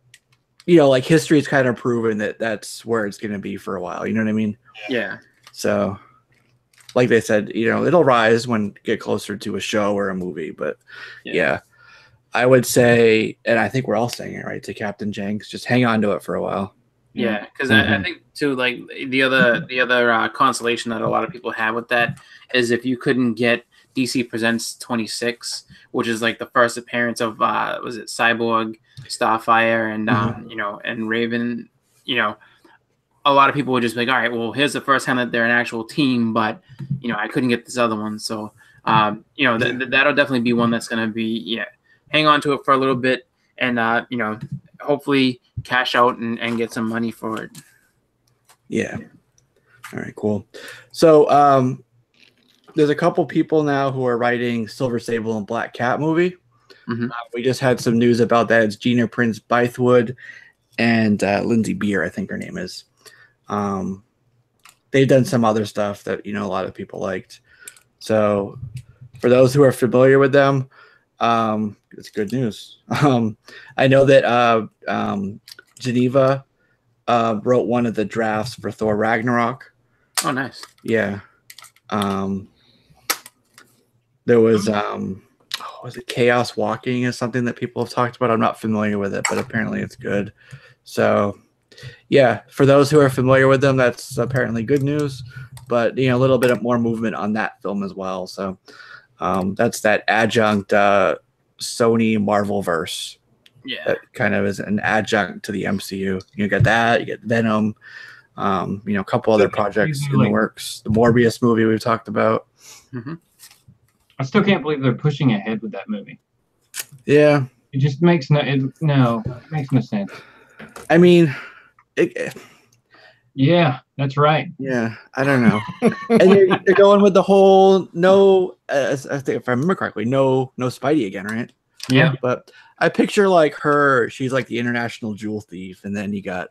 Like, history's kind of proven that that's where it's gonna be for a while. You know what I mean? Yeah. So, like they said, it'll rise when get closer to a show or a movie. But yeah, I would say, and I think we're all saying it right, to Captain Jenks, just hang on to it for a while. Yeah, because I think too, like the other consolation that a lot of people have with that is if you couldn't get DC Presents 26, which is like the first appearance of was it Cyborg, Starfire, and and Raven, a lot of people would just be like, all right, well, here's the first time that they're an actual team, but I couldn't get this other one, so that'll definitely be one that's gonna be hang on to it for a little bit, and hopefully cash out and get some money for it. Yeah. All right, cool. So there's a couple people now who are writing Silver Sable and Black Cat movie. We just had some news about that. It's Gina Prince Bythewood and Lindsay Beer, I think her name is. They've done some other stuff that a lot of people liked. So for those who are familiar with them, it's good news. I know that Geneva wrote one of the drafts for Thor Ragnarok. Oh, nice. Yeah. There was was it Chaos Walking is something that people have talked about. I'm not familiar with it, but apparently it's good. So yeah, for those who are familiar with them, that's apparently good news. But a little bit of more movement on that film as well. So that's that adjunct Sony Marvel verse. Yeah, that kind of is an adjunct to the MCU. You get that, you get Venom, a couple other projects in the works. The Morbius movie we've talked about. I still can't believe they're pushing ahead with that movie. Yeah, it just makes it makes no sense. I mean, yeah, that's right. Yeah, I don't know. And they're going with the whole I think if I remember correctly, no Spidey again, right? Yeah. But I picture like her, she's like the international jewel thief, and then you got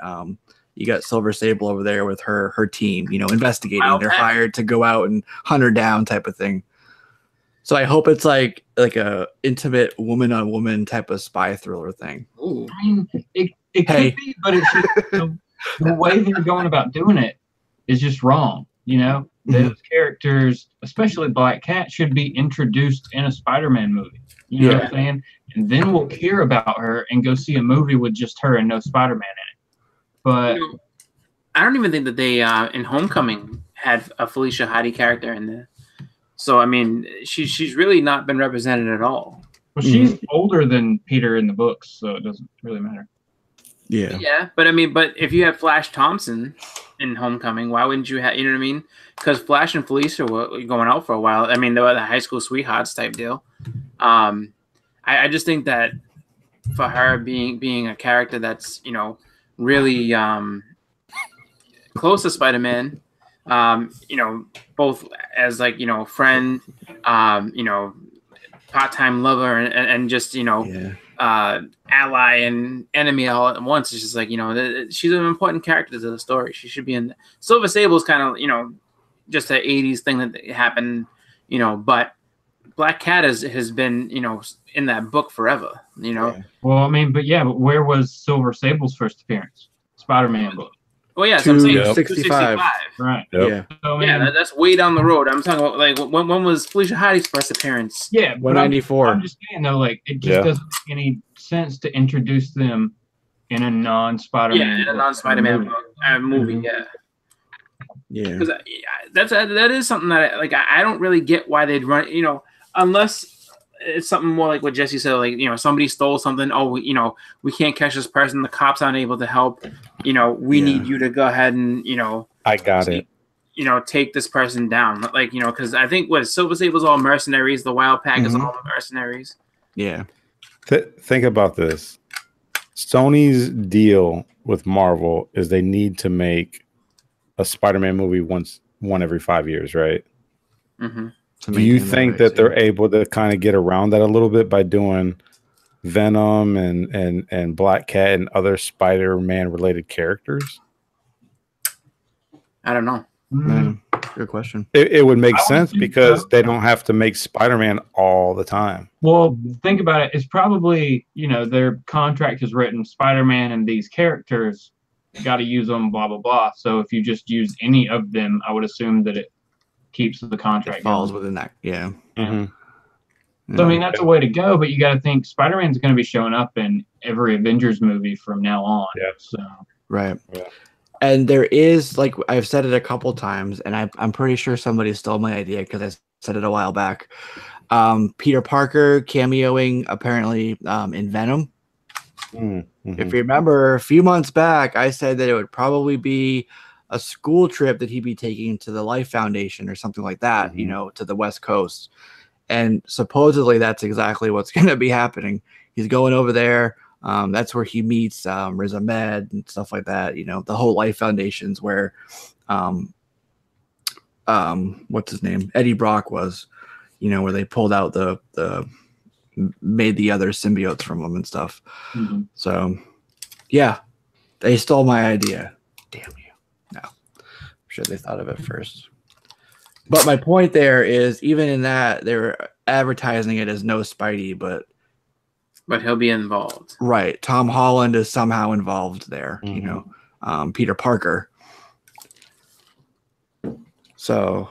Silver Sable over there with her team, investigating. They're hired to go out and hunt her down type of thing. So I hope it's like a intimate woman on woman type of spy thriller thing. Ooh. I mean, it could be, but it's just, the way they're going about doing it is just wrong. Those characters, especially Black Cat, should be introduced in a Spider-Man movie. You know what I'm saying? And then we'll care about her and go see a movie with just her and no Spider-Man in it. But I don't even think that they in Homecoming had a Felicia Hardy character in there. So I mean, she's really not been represented at all. Well, she's older than Peter in the books, so it doesn't really matter. Yeah. Yeah, but I mean, if you have Flash Thompson in Homecoming, why wouldn't you have? You know what I mean? Because Flash and Felicia were going out for a while. I mean, they were the high school sweethearts type deal. I just think that for her being a character that's really close to Spider-Man, both as friend, part-time lover and just ally and enemy all at once. It's just she's an important character to the story. She should be in Silver Sable is kind of just an 80s thing that happened, but Black Cat has been in that book forever. Well, I mean, but where was Silver Sable's first appearance? Spider-Man book. Oh yeah, so I'm saying 265. Right. Yep. Yeah. So, that's way down the road. I'm talking about when was Felicia Hardy's first appearance? Yeah, 194. I'm just saying though, it just doesn't make any sense to introduce them in a non-Spider-Man. Yeah, in a non-Spider-Man movie. Yeah. Because that is something that I don't really get why they'd run. Unless it's something more like what Jesse said, somebody stole something. Oh, we can't catch this person. The cops aren't able to help. We need you to go ahead and I got it. Take this person down. Because I think Silver Sable's all mercenaries. The Wild Pack is all mercenaries. Yeah. Think about this. Sony's deal with Marvel is they need to make a Spider-Man movie one every 5 years, right? Mm-hmm. Do you think that they're able to kind of get around that a little bit by doing Venom and Black Cat and other Spider-Man related characters? I don't know. Good question. It would make sense because they don't have to make Spider-Man all the time. Well, think about it. It's probably, their contract is written, Spider-Man and these characters, got to use them, blah, blah, blah. So if you just use any of them, I would assume that it keeps the contract. It falls within that. Yeah. So, I mean, that's a way to go, but you got to think Spider-Man's going to be showing up in every Avengers movie from now on. Yeah. So. Right. Yeah. And there is, I've said it a couple times, and I'm pretty sure somebody stole my idea because I said it a while back. Peter Parker cameoing apparently in Venom. Mm-hmm. If you remember, a few months back, I said that it would probably be a school trip that he'd be taking to the Life Foundation or something like that, to the West Coast. And supposedly that's exactly what's going to be happening. He's going over there. That's where he meets Riz Ahmed and stuff like that. The whole Life Foundation's where what's his name? Eddie Brock was, where they pulled out made the other symbiotes from them and stuff. Mm-hmm. So, yeah, they stole my idea. Damn you. No, I'm sure they thought of it first. But my point there is, even in that, they're advertising it as no Spidey, but he'll be involved. Right. Tom Holland is somehow involved there, Peter Parker. So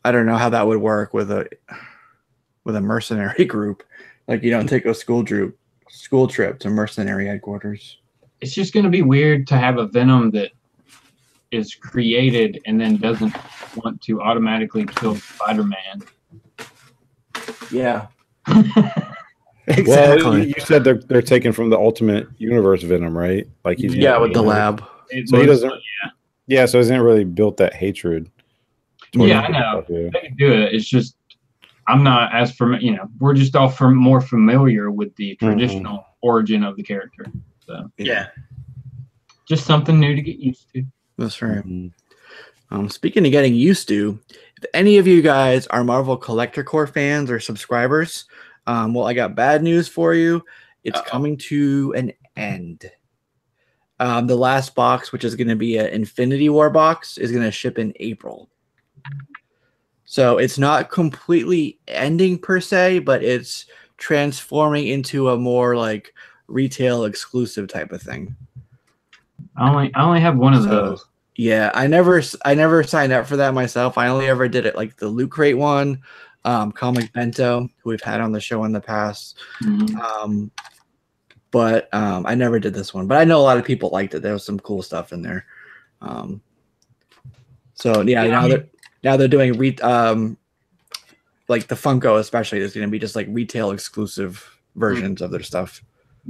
I don't know how that would work with a mercenary group. Like, you don't take a school trip to mercenary headquarters. It's just going to be weird to have a Venom that is created and then doesn't want to automatically kill Spider-Man. Yeah. Exactly. Well, you said they're taken from the Ultimate Universe Venom, right? Like he's with the lab. So he doesn't. Yeah, so he hasn't really built that hatred. Yeah, I know. They can do it. It's just I'm not as we're just all more familiar with the traditional origin of the character. So yeah, just something new to get used to. That's right. Speaking of getting used to, if any of you guys are Marvel Collector Corps fans or subscribers, well, I got bad news for you. It's coming to an end. The last box, which is going to be an Infinity War box, is going to ship in April. So it's not completely ending per se, but it's transforming into a more like retail exclusive type of thing. I only have one of those. Yeah, I never signed up for that myself. I only ever did it like the Loot Crate one, Comic Bento, who we've had on the show in the past. But I never did this one. But I know a lot of people liked it. There was some cool stuff in there. So yeah, now they're doing like the Funko especially is going to be just like retail exclusive versions of their stuff.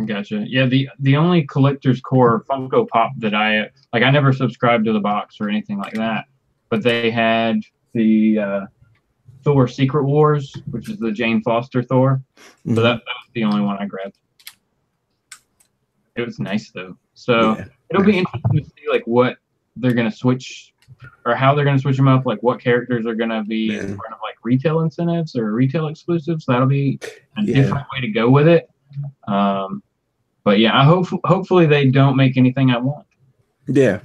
Gotcha. Yeah, the only Collector's Core Funko Pop that I never subscribed to the box or anything like that, but they had the Thor Secret Wars, which is the Jane Foster Thor. So that was the only one I grabbed. It was nice though. So it'll be interesting to see like what they're gonna switch or how they're gonna switch them up. Like what characters are gonna be part of like retail incentives or retail exclusives. That'll be a different way to go with it. But yeah, hopefully they don't make anything I want. Yeah,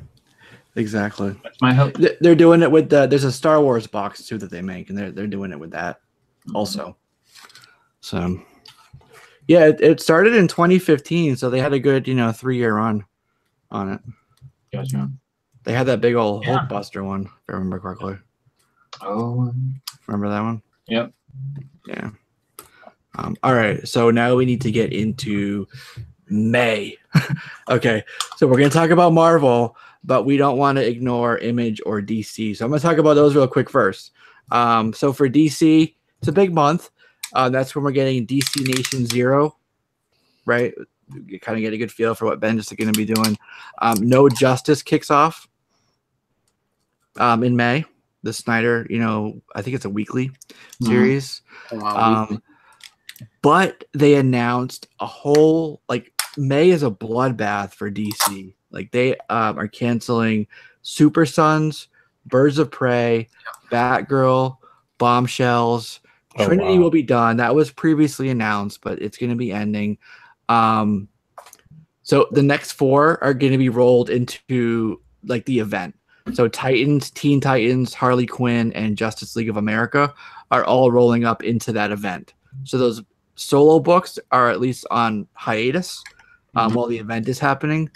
exactly. That's my hope. They're doing it with there's a Star Wars box too that they make, and they're doing it with that also. So yeah, it started in 2015, so they had a good 3-year run on it. Gotcha. They had that big old Hulkbuster one, if I remember correctly. Oh, remember that one? Yep. Yeah. All right, so now we need to get into May. Okay, so we're going to talk about Marvel, but we don't want to ignore Image or DC. So I'm going to talk about those real quick first. So for DC, it's a big month. That's when we're getting DC Nation Zero, right? You kind of get a good feel for what Ben's going to be doing. No Justice kicks off in May. The Snyder, I think it's a weekly series. But they announced a whole, May is a bloodbath for DC. Like, they are canceling Super Sons, Birds of Prey, Batgirl, Bombshells. Trinity will be done. That was previously announced, but it's going to be ending. So the next 4 are going to be rolled into, the event. So Titans, Teen Titans, Harley Quinn, and Justice League of America are all rolling up into that event. So those solo books are at least on hiatus while the event is happening,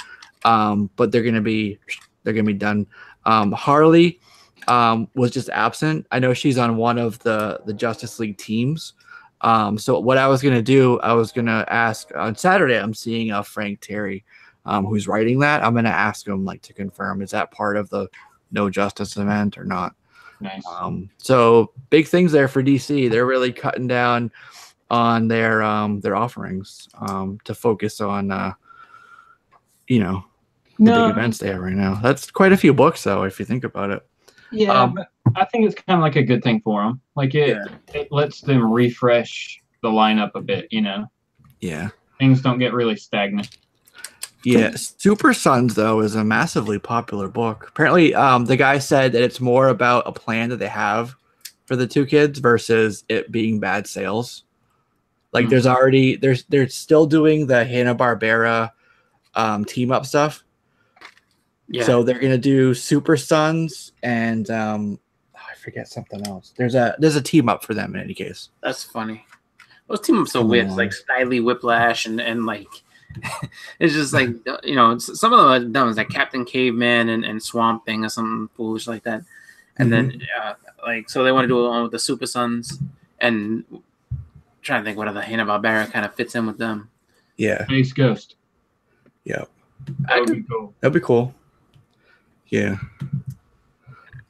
but they're gonna be done. Harley was just absent. I know she's on one of the Justice League teams. So what I was gonna do, I was gonna ask on Saturday. I'm seeing Frank Terry, who's writing that. I'm gonna ask him to confirm, is that part of the No Justice event or not? Nice. So big things there for DC. They're really cutting down on their offerings to focus on the big events they have right now. That's quite a few books though, if you think about it. Yeah, but I think it's kind of like a good thing for them. It lets them refresh the lineup a bit. Yeah. Things don't get really stagnant. Yeah, Super Sons though is a massively popular book. Apparently, the guy said that it's more about a plan that they have for the two kids versus it being bad sales. Like, there's already they're still doing the Hanna-Barbera team up stuff. Yeah. So they're gonna do Super Sons and I forget something else. There's a team up for them in any case. That's funny. Those team ups are weird. It's like Snidely Whiplash and like it's just like, you know, some of them are dumb. It's like Captain Caveman and Swamp Thing or something foolish like that. And then like, so they want to do one with the Super Sons, and I'm trying to think what other Hanna-Barbera kind of fits in with them. Yeah. Space Ghost. Yeah. That would be cool. That'd be cool. Yeah.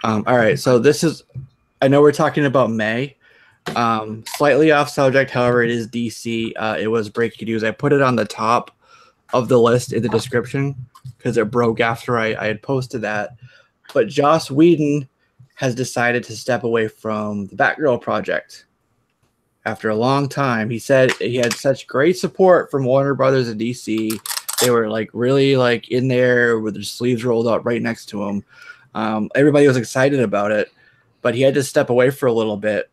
All right. So this is, I know we're talking about May. Slightly off subject, however, it is DC. It was breaking news. I put it on the top of the list in the description because it broke after I had posted that. But Joss Whedon has decided to step away from the Batgirl project after a long time. He said he had such great support from Warner Brothers and DC. They were like really like in there with their sleeves rolled up right next to him. Everybody was excited about it, but he had to step away for a little bit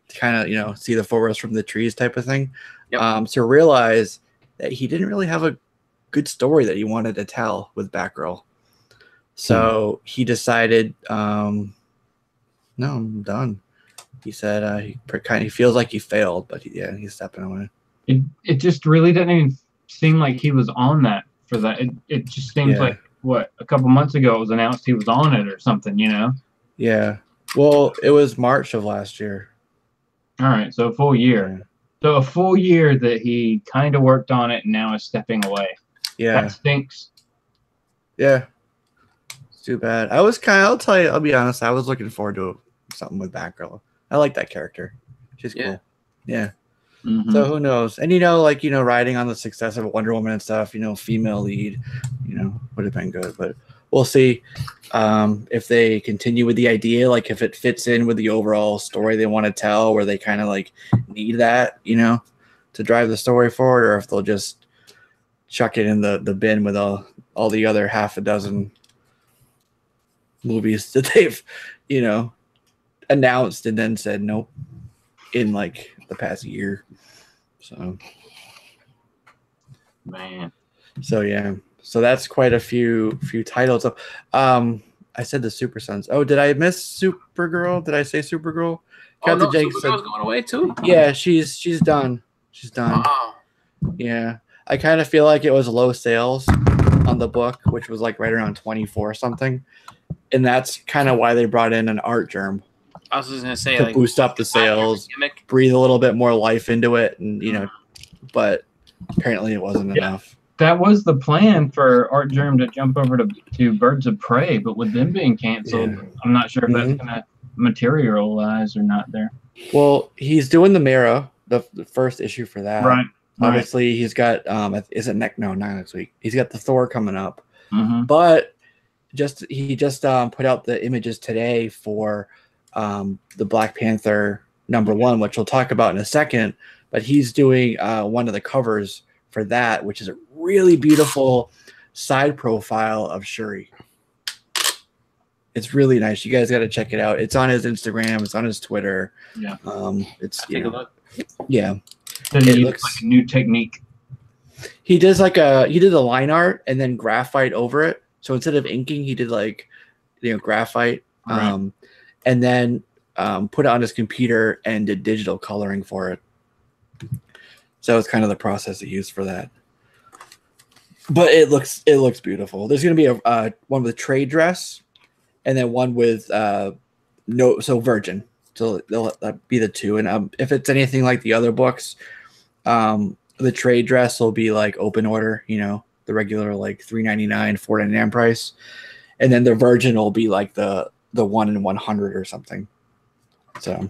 to kind of, you know, see the forest from the trees type of thing. Yep. To realize that he didn't really have a good story that he wanted to tell with Batgirl. So he decided, no, I'm done. He said he feels like he failed, but he's stepping away. It just really didn't even seem like he was on that for that. It just seems like, what, a couple months ago it was announced he was on it or something, you know? Yeah. Well, it was March of last year. All right, so a full year. Yeah. So a full year that he kind of worked on it and now is stepping away. Yeah. That stinks. Yeah. It's too bad. I'll be honest, I was looking forward to something with Batgirl. I like that character. She's cool. Yeah. Mm-hmm. So who knows? And, you know, like, you know, riding on the success of Wonder Woman and stuff, you know, female lead, you know, would have been good. But we'll see if they continue with the idea, like if it fits in with the overall story they want to tell, where they kind of like need that, you know, to drive the story forward, or if they'll just chuck it in the bin with all the other half a dozen movies that they've, you know, announced and then said nope in like the past year. So man. So yeah. So that's quite a few titles of I said the Super Sons. Oh, did I miss Supergirl? Did I say Supergirl? Captain Jake Supergirl's going away too? Yeah, she's done. She's done. Wow. Yeah. I kind of feel like it was low sales on the book, which was like right around 24 or something. And that's kind of why they brought in an art germ. I was just gonna say, to like, boost up the sales, breathe a little bit more life into it, and you know, but apparently it wasn't enough. That was the plan for Art Germ to jump over to Birds of Prey, but with them being canceled, I'm not sure if that's gonna materialize or not there. Well, he's doing the Mara, the first issue for that. Right. Obviously, he's got is it not next week? He's got the Thor coming up, but he just put out the images today for the Black Panther #1, which we'll talk about in a second. But he's doing one of the covers for that, which is a really beautiful side profile of Shuri. It's really nice. You guys got to check it out. It's on his Instagram. It's on his Twitter. Yeah. It's take a look. Yeah. It looks like a new technique. He did the line art and then graphite over it. So instead of inking, he did like, you know, graphite. Right. And then put it on his computer and did digital coloring for it. So it's kind of the process he used for that. But it looks beautiful. There's going to be a one with a trade dress, and then one with virgin. So they'll be the two. And if it's anything like the other books, the trade dress will be like open order. You know, the regular like $3.99, $4.99 price, and then the virgin will be like the 1 in 100 or something. So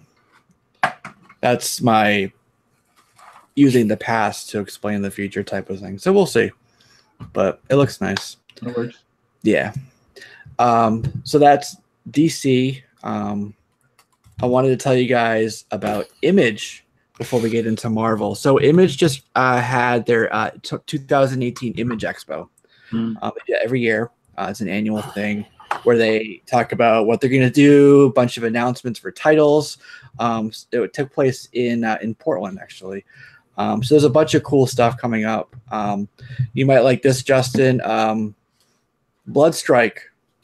that's my using the past to explain the future type of thing. So we'll see, but it looks nice. It works. Yeah. So that's DC. I wanted to tell you guys about Image before we get into Marvel. So Image just had their 2018 Image Expo. Yeah, every year. It's an annual thing where they talk about what they're going to do, a bunch of announcements for titles. It took place in Portland, actually. So there's a bunch of cool stuff coming up. You might like this, Justin. Bloodstrike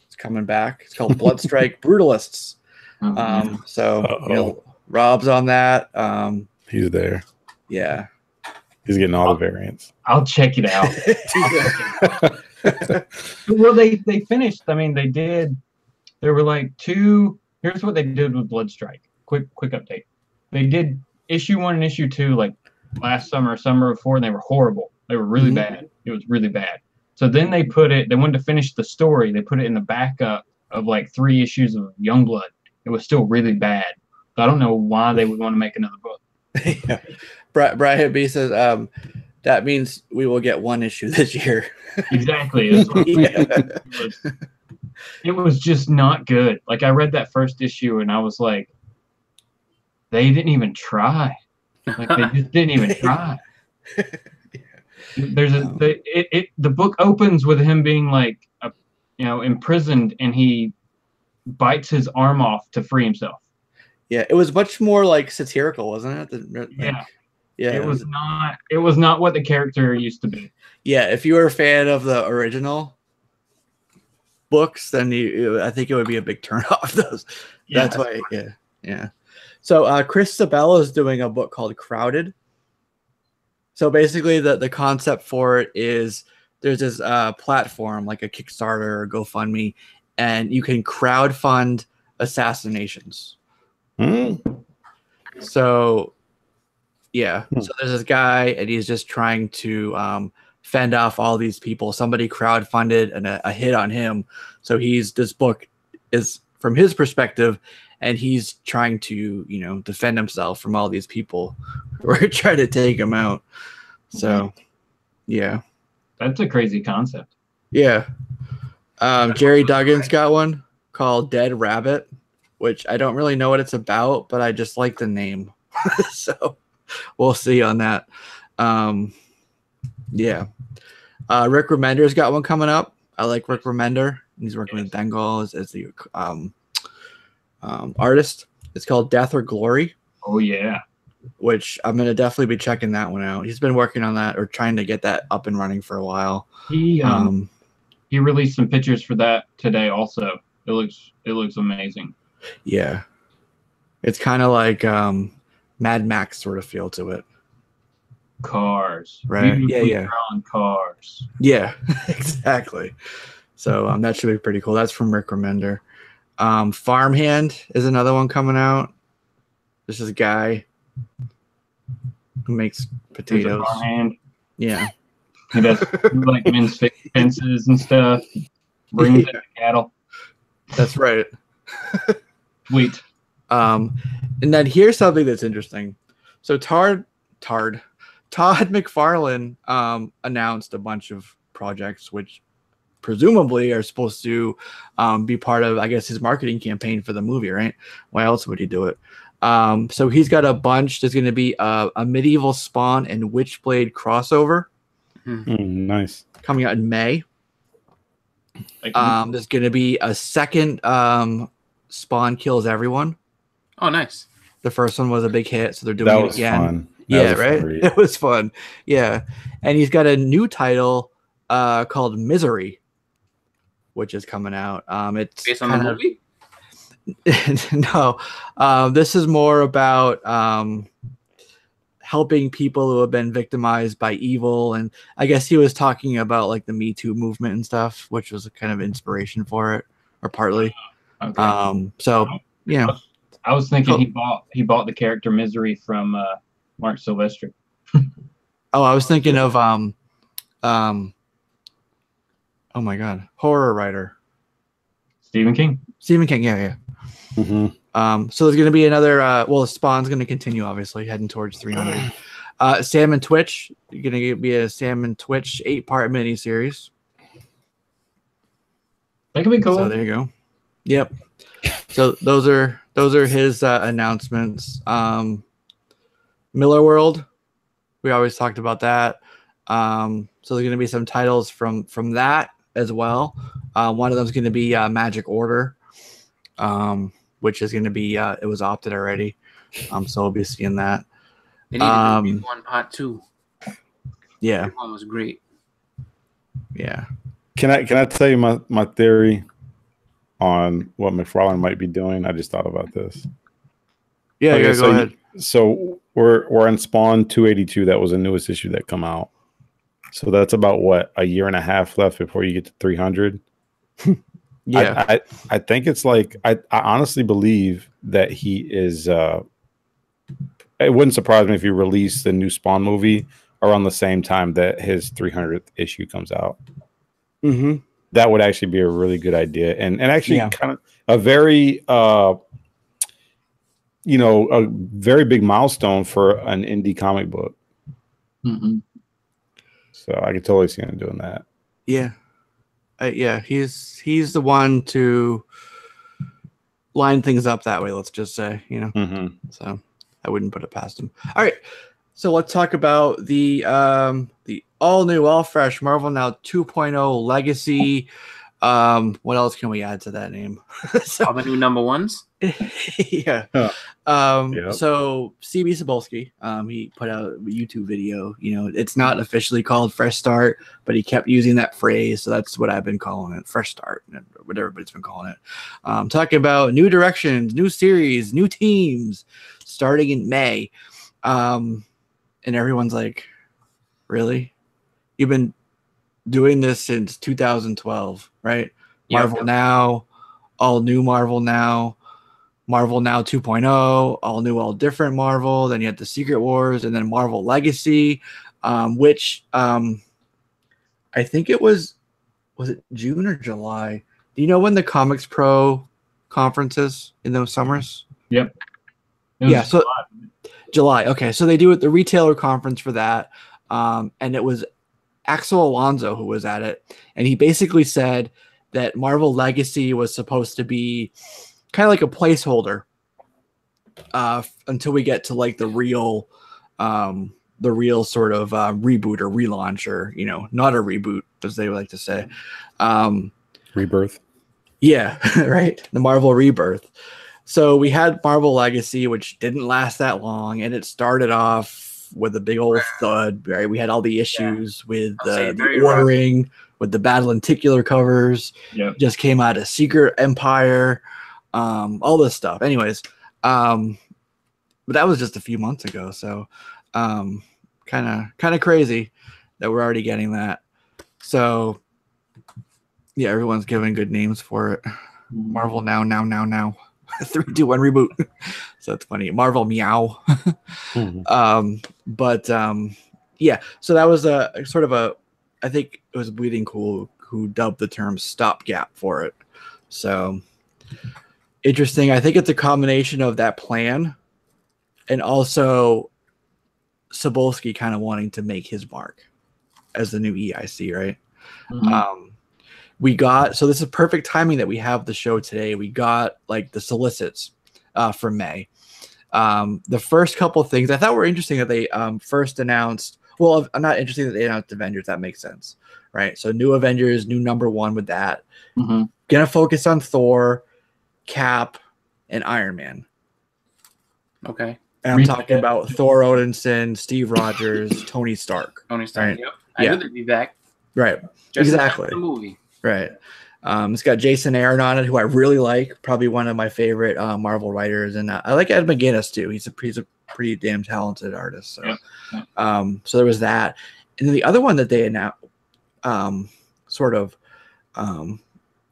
is coming back. It's called Bloodstrike Brutalists. So Rob's on that. He's there. Yeah. He's getting all the variants. I'll check it out. Well, they finished. I mean, they did. There were like 2. Here's what they did with Bloodstrike. Quick update. They did issue 1 and issue 2 like last summer, summer before, and they were horrible. They were really bad. It was really bad. So then they wanted to finish the story. They put it in the backup of like 3 issues of Youngblood. It was still really bad. So I don't know why they would want to make another book. Yeah. Brian B says that means we will get 1 issue this year. Exactly. It was just not good. Like I read that first issue and I was like, they didn't even try. Like they just didn't even try. There's the book opens with him being like imprisoned, and he bites his arm off to free himself. Yeah, it was much more like satirical, wasn't it? Yeah. It was not what the character used to be. Yeah, if you were a fan of the original books, then I think it would be a big turn off those. Yeah, that's why. Yeah. So Chris Sabella is doing a book called Crowded. So basically, the concept for it is there's this platform like a Kickstarter or GoFundMe, and you can crowdfund assassinations. So, yeah. So there's this guy, and he's just trying to fend off all these people. Somebody crowdfunded and a hit on him. So this book is from his perspective, and he's trying to, defend himself from all these people who are trying to take him out. So, yeah. That's a crazy concept. Yeah. Jerry Duggan's got one called Dead Rabbit, which I don't really know what it's about, but I just like the name. So we'll see on that. Yeah. Rick Remender's got one coming up. I like Rick Remender. He's working with Bengal as the artist. It's called Death or Glory. Oh, yeah. Which I'm going to definitely be checking that one out. He's been working on that or trying to get that up and running for a while. He released some pictures for that today also. It looks amazing. Yeah. It's kind of like Mad Max sort of feel to it. Cars. Right. Yeah. Drawn cars. Yeah, exactly. So that should be pretty cool. That's from Rick Remender. Farmhand is another one coming out. This is a guy who makes potatoes. Farmhand. Yeah. He does like men's fences and stuff. Brings in the cattle. That's right. Sweet. And then here's something that's interesting. So Todd McFarlane announced a bunch of projects which presumably are supposed to be part of, I guess, his marketing campaign for the movie, right? Why else would he do it? So he's got a bunch. There's going to be a Medieval Spawn and Witchblade crossover. Nice. Coming out in May. There's going to be a second Spawn Kills Everyone. Oh, nice. The first one was a big hit, so they're doing it again. Fun. Yeah, right? It was fun. Yeah. And he's got a new title called Misery, which is coming out. It's based on the movie? No. This is more about helping people who have been victimized by evil. And I guess he was talking about like the Me Too movement and stuff, which was a kind of inspiration for it, or partly. Okay. So, I was thinking he bought the character Misery from Mark Silvestri. Oh, I was thinking of oh my god, horror writer Stephen King. Yeah. Mm-hmm. So there's going to be another. Spawn's going to continue, obviously, heading towards 300. Sam and Twitch, going to be a Sam and Twitch 8-part miniseries. That could be cool. So there you go. Yep. So those are his announcements. Miller World, we always talked about that. So there's going to be some titles from that as well. One of them is going to be Magic Order, which is going to be it was opted already. So we'll be seeing that. They needed to do one part 2. Yeah, One was great. Yeah. Can I tell you my theory on what McFarlane might be doing? I just thought about this. Yeah, okay, go ahead. So we're on Spawn 282. That was the newest issue that come out. So that's about what, a year and a half left before you get to 300. Yeah, I think it's like I honestly believe that he is. It wouldn't surprise me if he released the new Spawn movie around the same time that his 300th issue comes out. Mm-hmm. That would actually be a really good idea, and actually kind of a very a very big milestone for an indie comic book. Mm-hmm. So I could totally see him doing that. Yeah. Yeah, he's the one to line things up that way, let's just say, Mm-hmm. So I wouldn't put it past him. All right, so let's talk about the all new, all fresh Marvel Now 2.0 Legacy. What else can we add to that name? All the new number ones. Yeah. Yep. So CB Cebulski, he put out a YouTube video. It's not officially called Fresh Start, but he kept using that phrase, so that's what I've been calling it, Fresh Start, what everybody's been calling it. Talking about new directions, new series, new teams starting in May. And everyone's like, really? You've been doing this since 2012, right? Yep. Marvel Now, all new Marvel Now, Marvel Now 2.0, all new, all different Marvel. Then you had the Secret Wars, and then Marvel Legacy, which I think was it June or July? Do you know when the Comics Pro conference is in those summers? Yep. Yeah, so July. Okay, so they do it the retailer conference for that, and it was Axel Alonso who was at it, and he basically said that Marvel Legacy was supposed to be kind of like a placeholder until we get to like the real sort of reboot or relaunch, or not a reboot as they would like to say, Rebirth. Yeah, right. The Marvel Rebirth. So we had Marvel Legacy, which didn't last that long, and it started off with a big old thud, right? We had all the issues with the ordering, with the Battle Lenticular covers. Yep. Just came out of Secret Empire, all this stuff. Anyways, but that was just a few months ago, so kind of crazy that we're already getting that. So yeah, everyone's giving good names for it. Marvel now. 3, 2, 1 reboot. So that's funny. Marvel Meow. Mm-hmm. Yeah. So that was a sort of I think it was Bleeding Cool who dubbed the term stopgap for it. So interesting. I think it's a combination of that plan and also Cebulski kind of wanting to make his mark as the new EIC, right? Mm-hmm. So this is perfect timing that we have the show today. We got like the solicits for May. The first couple of things I thought were interesting that they first announced. Well, I'm not interested that they announced Avengers. That makes sense, right? So new Avengers, new number 1 with that. Mm-hmm. Gonna focus on Thor, Cap, and Iron Man. Okay. And I'm talking about Thor Odinson, Steve Rogers, Tony Stark. Tony Stark. Right? Yep. I knew they'd be back. Right. Just exactly. The movie. Right. It's got Jason Aaron on it, who I really like. Probably one of my favorite Marvel writers, and I like Ed McGuinness too. He's a pretty damn talented artist. So, yeah. So there was that, and then the other one that they announced,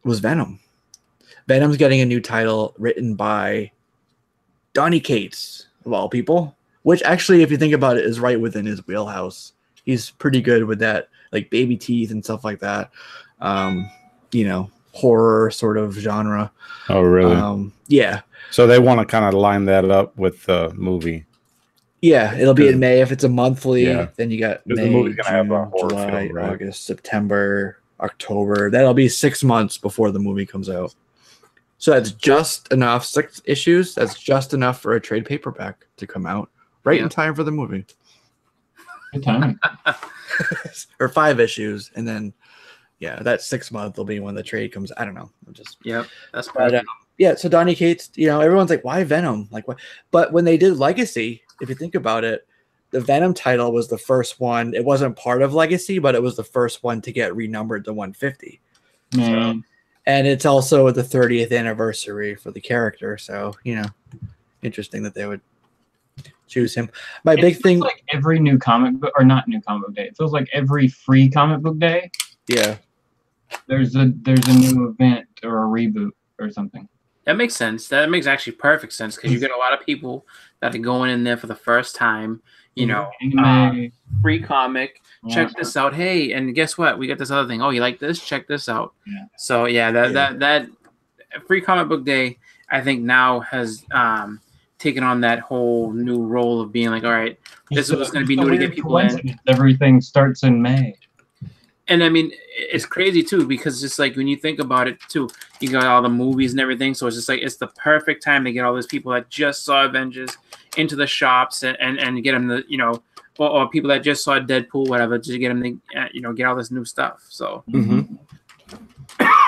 was Venom. Venom's getting a new title written by Donny Cates, of all people. Which actually, if you think about it, is right within his wheelhouse. He's pretty good with that, like baby teeth and stuff like that. Horror sort of genre. Oh, really? Yeah. So they want to kind of line that up with the movie. Yeah, it'll be in May. If it's a monthly, then you got May, the movie's gonna have a June, horror July, film, right? August, September, October. That'll be 6 months before the movie comes out. So that's just enough, 6 issues. That's just enough for a trade paperback to come out right in time for the movie. Good timing. Or 5 issues, and then that 6 month will be when the trade comes. I don't know. That's perfect. So Donny Cates, everyone's like, why Venom? Like what? But when they did Legacy, if you think about it, the Venom title was the first one. It wasn't part of Legacy, but it was the first one to get renumbered to 150. Man. So, and it's also the 30th anniversary for the character. So, interesting that they would choose him. My big thing, like every new comic book, or not new comic book day. It feels like every free comic book day. Yeah. There's a new event or a reboot or something. That makes sense. That makes actually perfect sense because you get a lot of people that are going in there for the first time. Free comic. Check this out. Hey, and guess what? We got this other thing. Oh, you like this? Check this out. Yeah. So that free comic book day, I think now has taken on that whole new role of being like, all right, this is what's going to be new to get people in. Everything starts in May. And I mean, it's crazy too because just like when you think about it too, you got all the movies and everything. So it's just like it's the perfect time to get all those people that just saw Avengers into the shops and get them to or people that just saw Deadpool, whatever, just get them to get all this new stuff. So I'm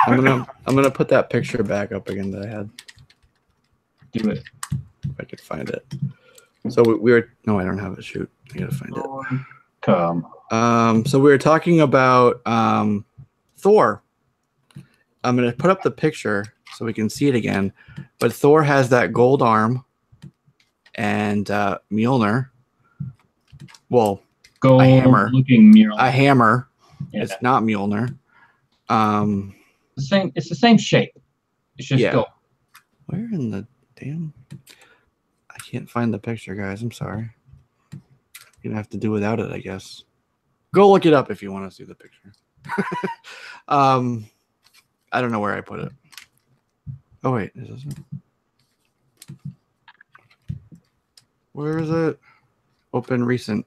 gonna put that picture back up again that I had. Do it if I could find it. So we were no, I don't have it. Shoot, I gotta find it. Come. So we were talking about Thor. I'm going to put up the picture so we can see it again. But Thor has that gold arm and Mjolnir. Well, gold a hammer. Looking Mjolnir. A hammer. Yeah. It's not Mjolnir. It's the same shape. It's just gold. Where in the damn? I can't find the picture, guys. I'm sorry. You're going to have to do without it, I guess. Go look it up if you want to see the picture. I don't know where I put it. Oh, wait. Is this it? Where is it? Open recent.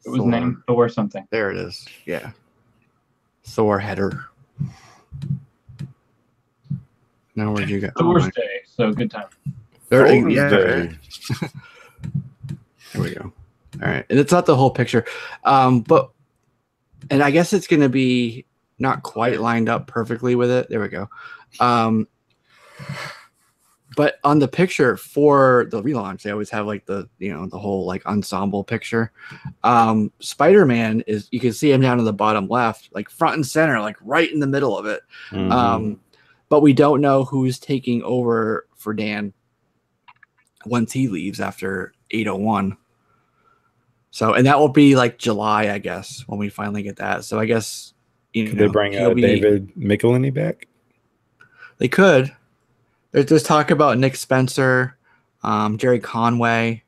It was named Thor something. There it is. Yeah. Thor header. Now where'd you go? Thor's Day, so good time. There we go. All right. And it's not the whole picture. But I guess it's going to be not quite lined up perfectly with it. There we go. But on the picture for the relaunch, they always have like the whole like ensemble picture. Spider-Man is, you can see him down in the bottom left, like front and center, like right in the middle of it. But we don't know who's taking over for Dan once he leaves after 801. So, and that will be like July, I guess, when we finally get that. So I guess, could they bring David Michelini back? They could. There's talk about Nick Spencer, Jerry Conway.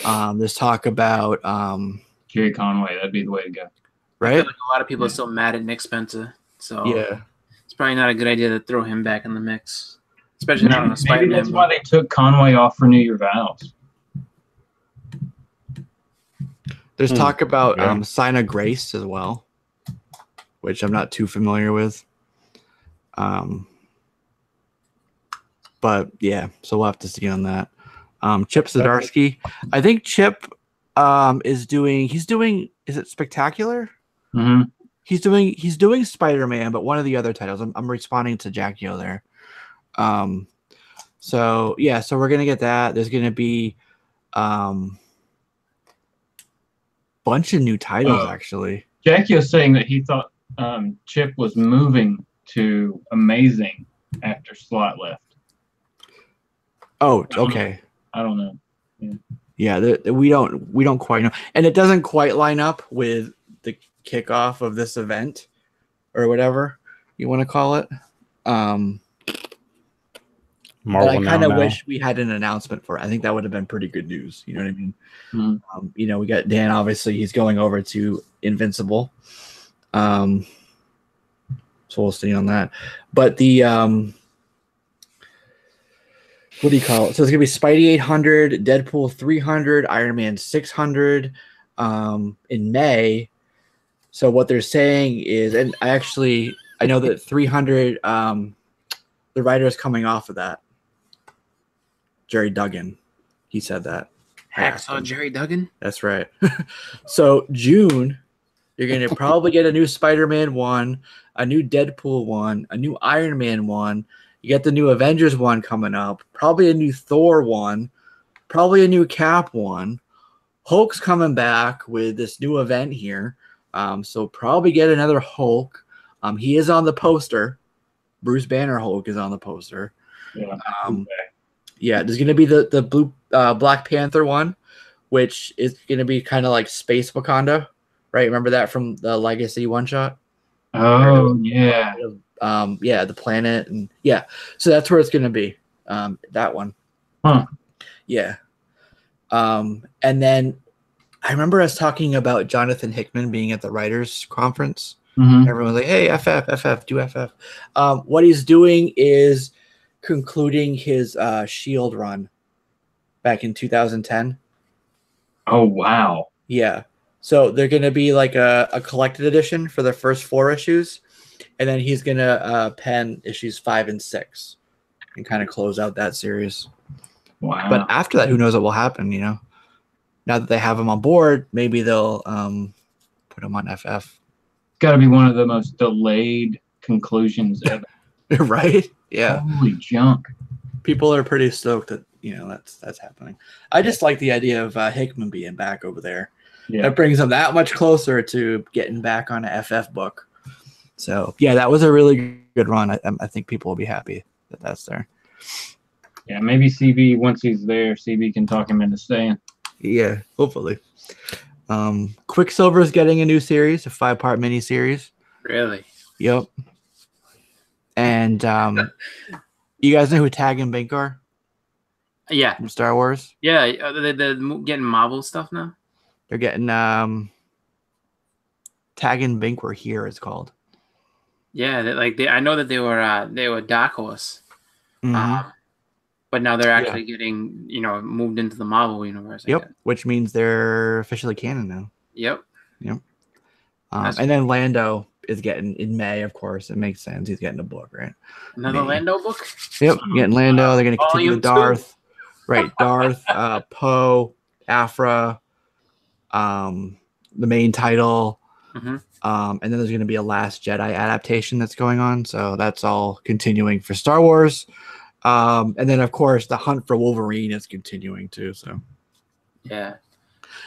There's talk about Jerry Conway. That'd be the way to go. Right? I feel like a lot of people are still mad at Nick Spencer. So yeah, it's probably not a good idea to throw him back in the mix, especially not on a Spider-Man. Maybe that's why they took Conway off for New Year Vows. There's talk about Sign of Grace as well, which I'm not too familiar with. But yeah, so we'll have to see on that. Chip Zdarsky. I think Chip is doing, is it Spectacular? Mm-hmm. He's doing Spider-Man, but one of the other titles. I'm responding to Jackio there. So yeah, so we're gonna get that. There's gonna be bunch of new titles actually. Jackio's saying that he thought Chip was moving to Amazing after Slott left. Oh, okay. I don't know. Yeah, we don't quite know, and it doesn't quite line up with the kickoff of this event, or whatever you want to call it. But I kind of wish we had an announcement for it. I think that would have been pretty good news. You know what I mean? Mm-hmm. We got Dan. Obviously, he's going over to Invincible. So we'll see on that. But the what do you call it? So it's gonna be Spidey 800, Deadpool 300, Iron Man 600 in May. So what they're saying is, and I know that 300, the writer is coming off of that. Jerry Duggan, he said that. Hacksaw Jerry Duggan. That's right. So June, you're going to probably get a new Spider-Man 1, a new Deadpool 1, a new Iron Man 1. You get the new Avengers 1 coming up, probably a new Thor 1, probably a new Cap 1. Hulk's coming back with this new event here. So probably get another Hulk. He is on the poster. Bruce Banner Hulk is on the poster. Yeah. Yeah, there's going to be the blue Black Panther one, which is going to be kind of like Space Wakanda, right? Remember that from the Legacy one-shot? Oh, yeah. Yeah, the planet. And yeah, so that's where it's going to be, that one. Huh. Yeah. And then I remember us talking about Jonathan Hickman being at the writers' conference. Mm-hmm. Everyone's like, hey, FF, do FF. What he's doing is concluding his Shield run back in 2010. Oh, wow. Yeah. So they're going to be like a collected edition for the first 4 issues. And then he's going to pen issues 5 and 6 and kind of close out that series. Wow. But after that, who knows what will happen, you know? Now that they have him on board, maybe they'll put him on FF. It's got to be one of the most delayed conclusions ever. Right? Yeah. Holy junk. People are pretty stoked that, you know, that's happening. I just like the idea of Hickman being back over there. Yeah. That brings them that much closer to getting back on a FF book. So, yeah, that was a really good run. I think people will be happy that that's there. Yeah, maybe CB, once he's there, CB can talk him into staying. Yeah, hopefully. Quicksilver is getting a new series, a 5-part miniseries. Really? Yep. And you guys know who Tag and Bink are? Yeah. From Star Wars? Yeah, they're getting Marvel stuff now? They're getting Tag and Bink Were Here, it's called. Yeah, I know that they were Dark Horse. Mm-hmm. But now they're actually getting, you know, moved into the Marvel universe. Yep, which means they're officially canon now. Yep. And then Lando is getting in May, of course. It makes sense. He's getting a book, right? Another May. Lando book? Yep, getting Lando. They're going to continue with Darth. 2. Right, Darth, Poe, Afra, the main title. Mm-hmm. And then there's going to be a Last Jedi adaptation that's going on. So that's all continuing for Star Wars. And then, of course, the hunt for Wolverine is continuing too. So, yeah,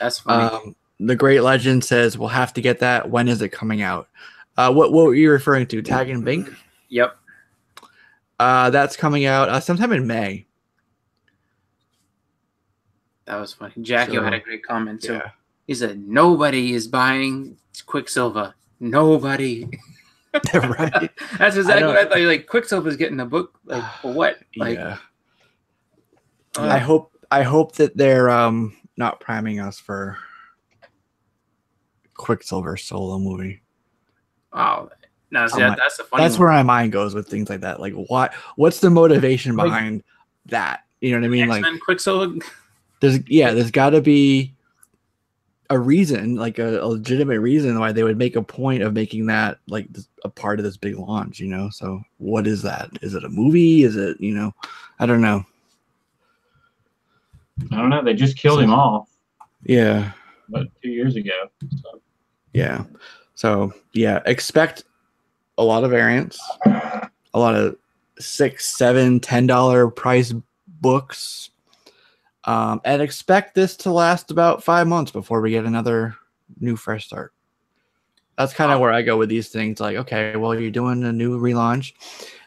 that's funny. The Great Legend says we'll have to get that. When is it coming out? What were you referring to? Tag and Bink? Yep. That's coming out sometime in May. That was funny. Jackie had a great comment too. Yeah. He said, "Nobody is buying Quicksilver. Nobody." Right. That's exactly what I thought. Like, Quicksilver's getting a book, like, for what? Like, yeah. I hope that they're not priming us for Quicksilver solo movie. Oh, no, see, that's the funny. That's where my mind goes with things like that. Like, what's the motivation behind that? You know what I mean? X-Men like Quicksilver. There's got to be a reason, like a legitimate reason why they would make a point of making that like a part of this big launch, you know? So what is that? Is it a movie? Is it, you know, I don't know. I don't know. They just killed him off. Yeah. About 2 years ago. So. Yeah. So yeah, expect a lot of variants, a lot of $6, $7, $10 price books. And expect this to last about 5 months before we get another new fresh start. That's kind of where I go with these things. Like, okay, well, you're doing a new relaunch.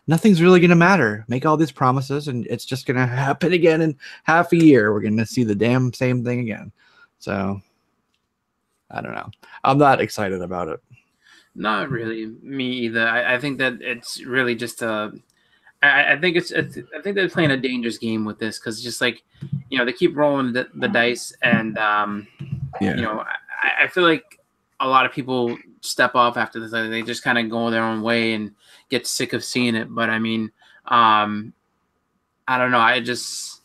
Nothing's really going to matter. Make all these promises, and it's just going to happen again in half a year. We're going to see the damn same thing again. So, I don't know. I'm not excited about it. Not really. Me either. I think that it's really just I think I think they're playing a dangerous game with this because just like, you know, they keep rolling the dice, and you know, I feel like a lot of people step off after this. They just kind of go their own way and get sick of seeing it. But I mean, I don't know. I guess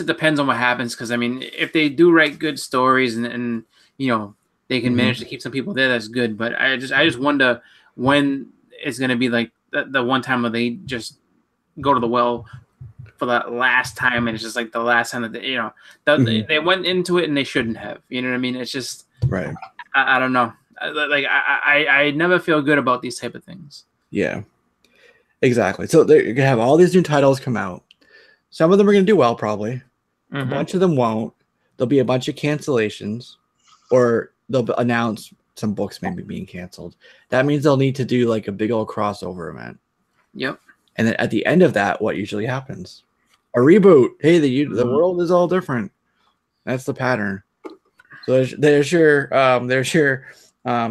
it depends on what happens, because I mean, if they do write good stories and you know, they can manage to keep some people there, that's good. But I just wonder when it's going to be like the one time where they just go to the well for that last time, and it's just like the last time that they went into it and they shouldn't have. You know what I mean? It's just right. I don't know. Like I never feel good about these type of things. Yeah, exactly. So they're gonna have all these new titles come out. Some of them are gonna do well, probably. A bunch of them won't. There'll be a bunch of cancellations, or they'll announce some books maybe being canceled. That means they'll need to do like a big old crossover event. Yep. And then at the end of that, what usually happens? A reboot. Hey, the world is all different. That's the pattern. So there's your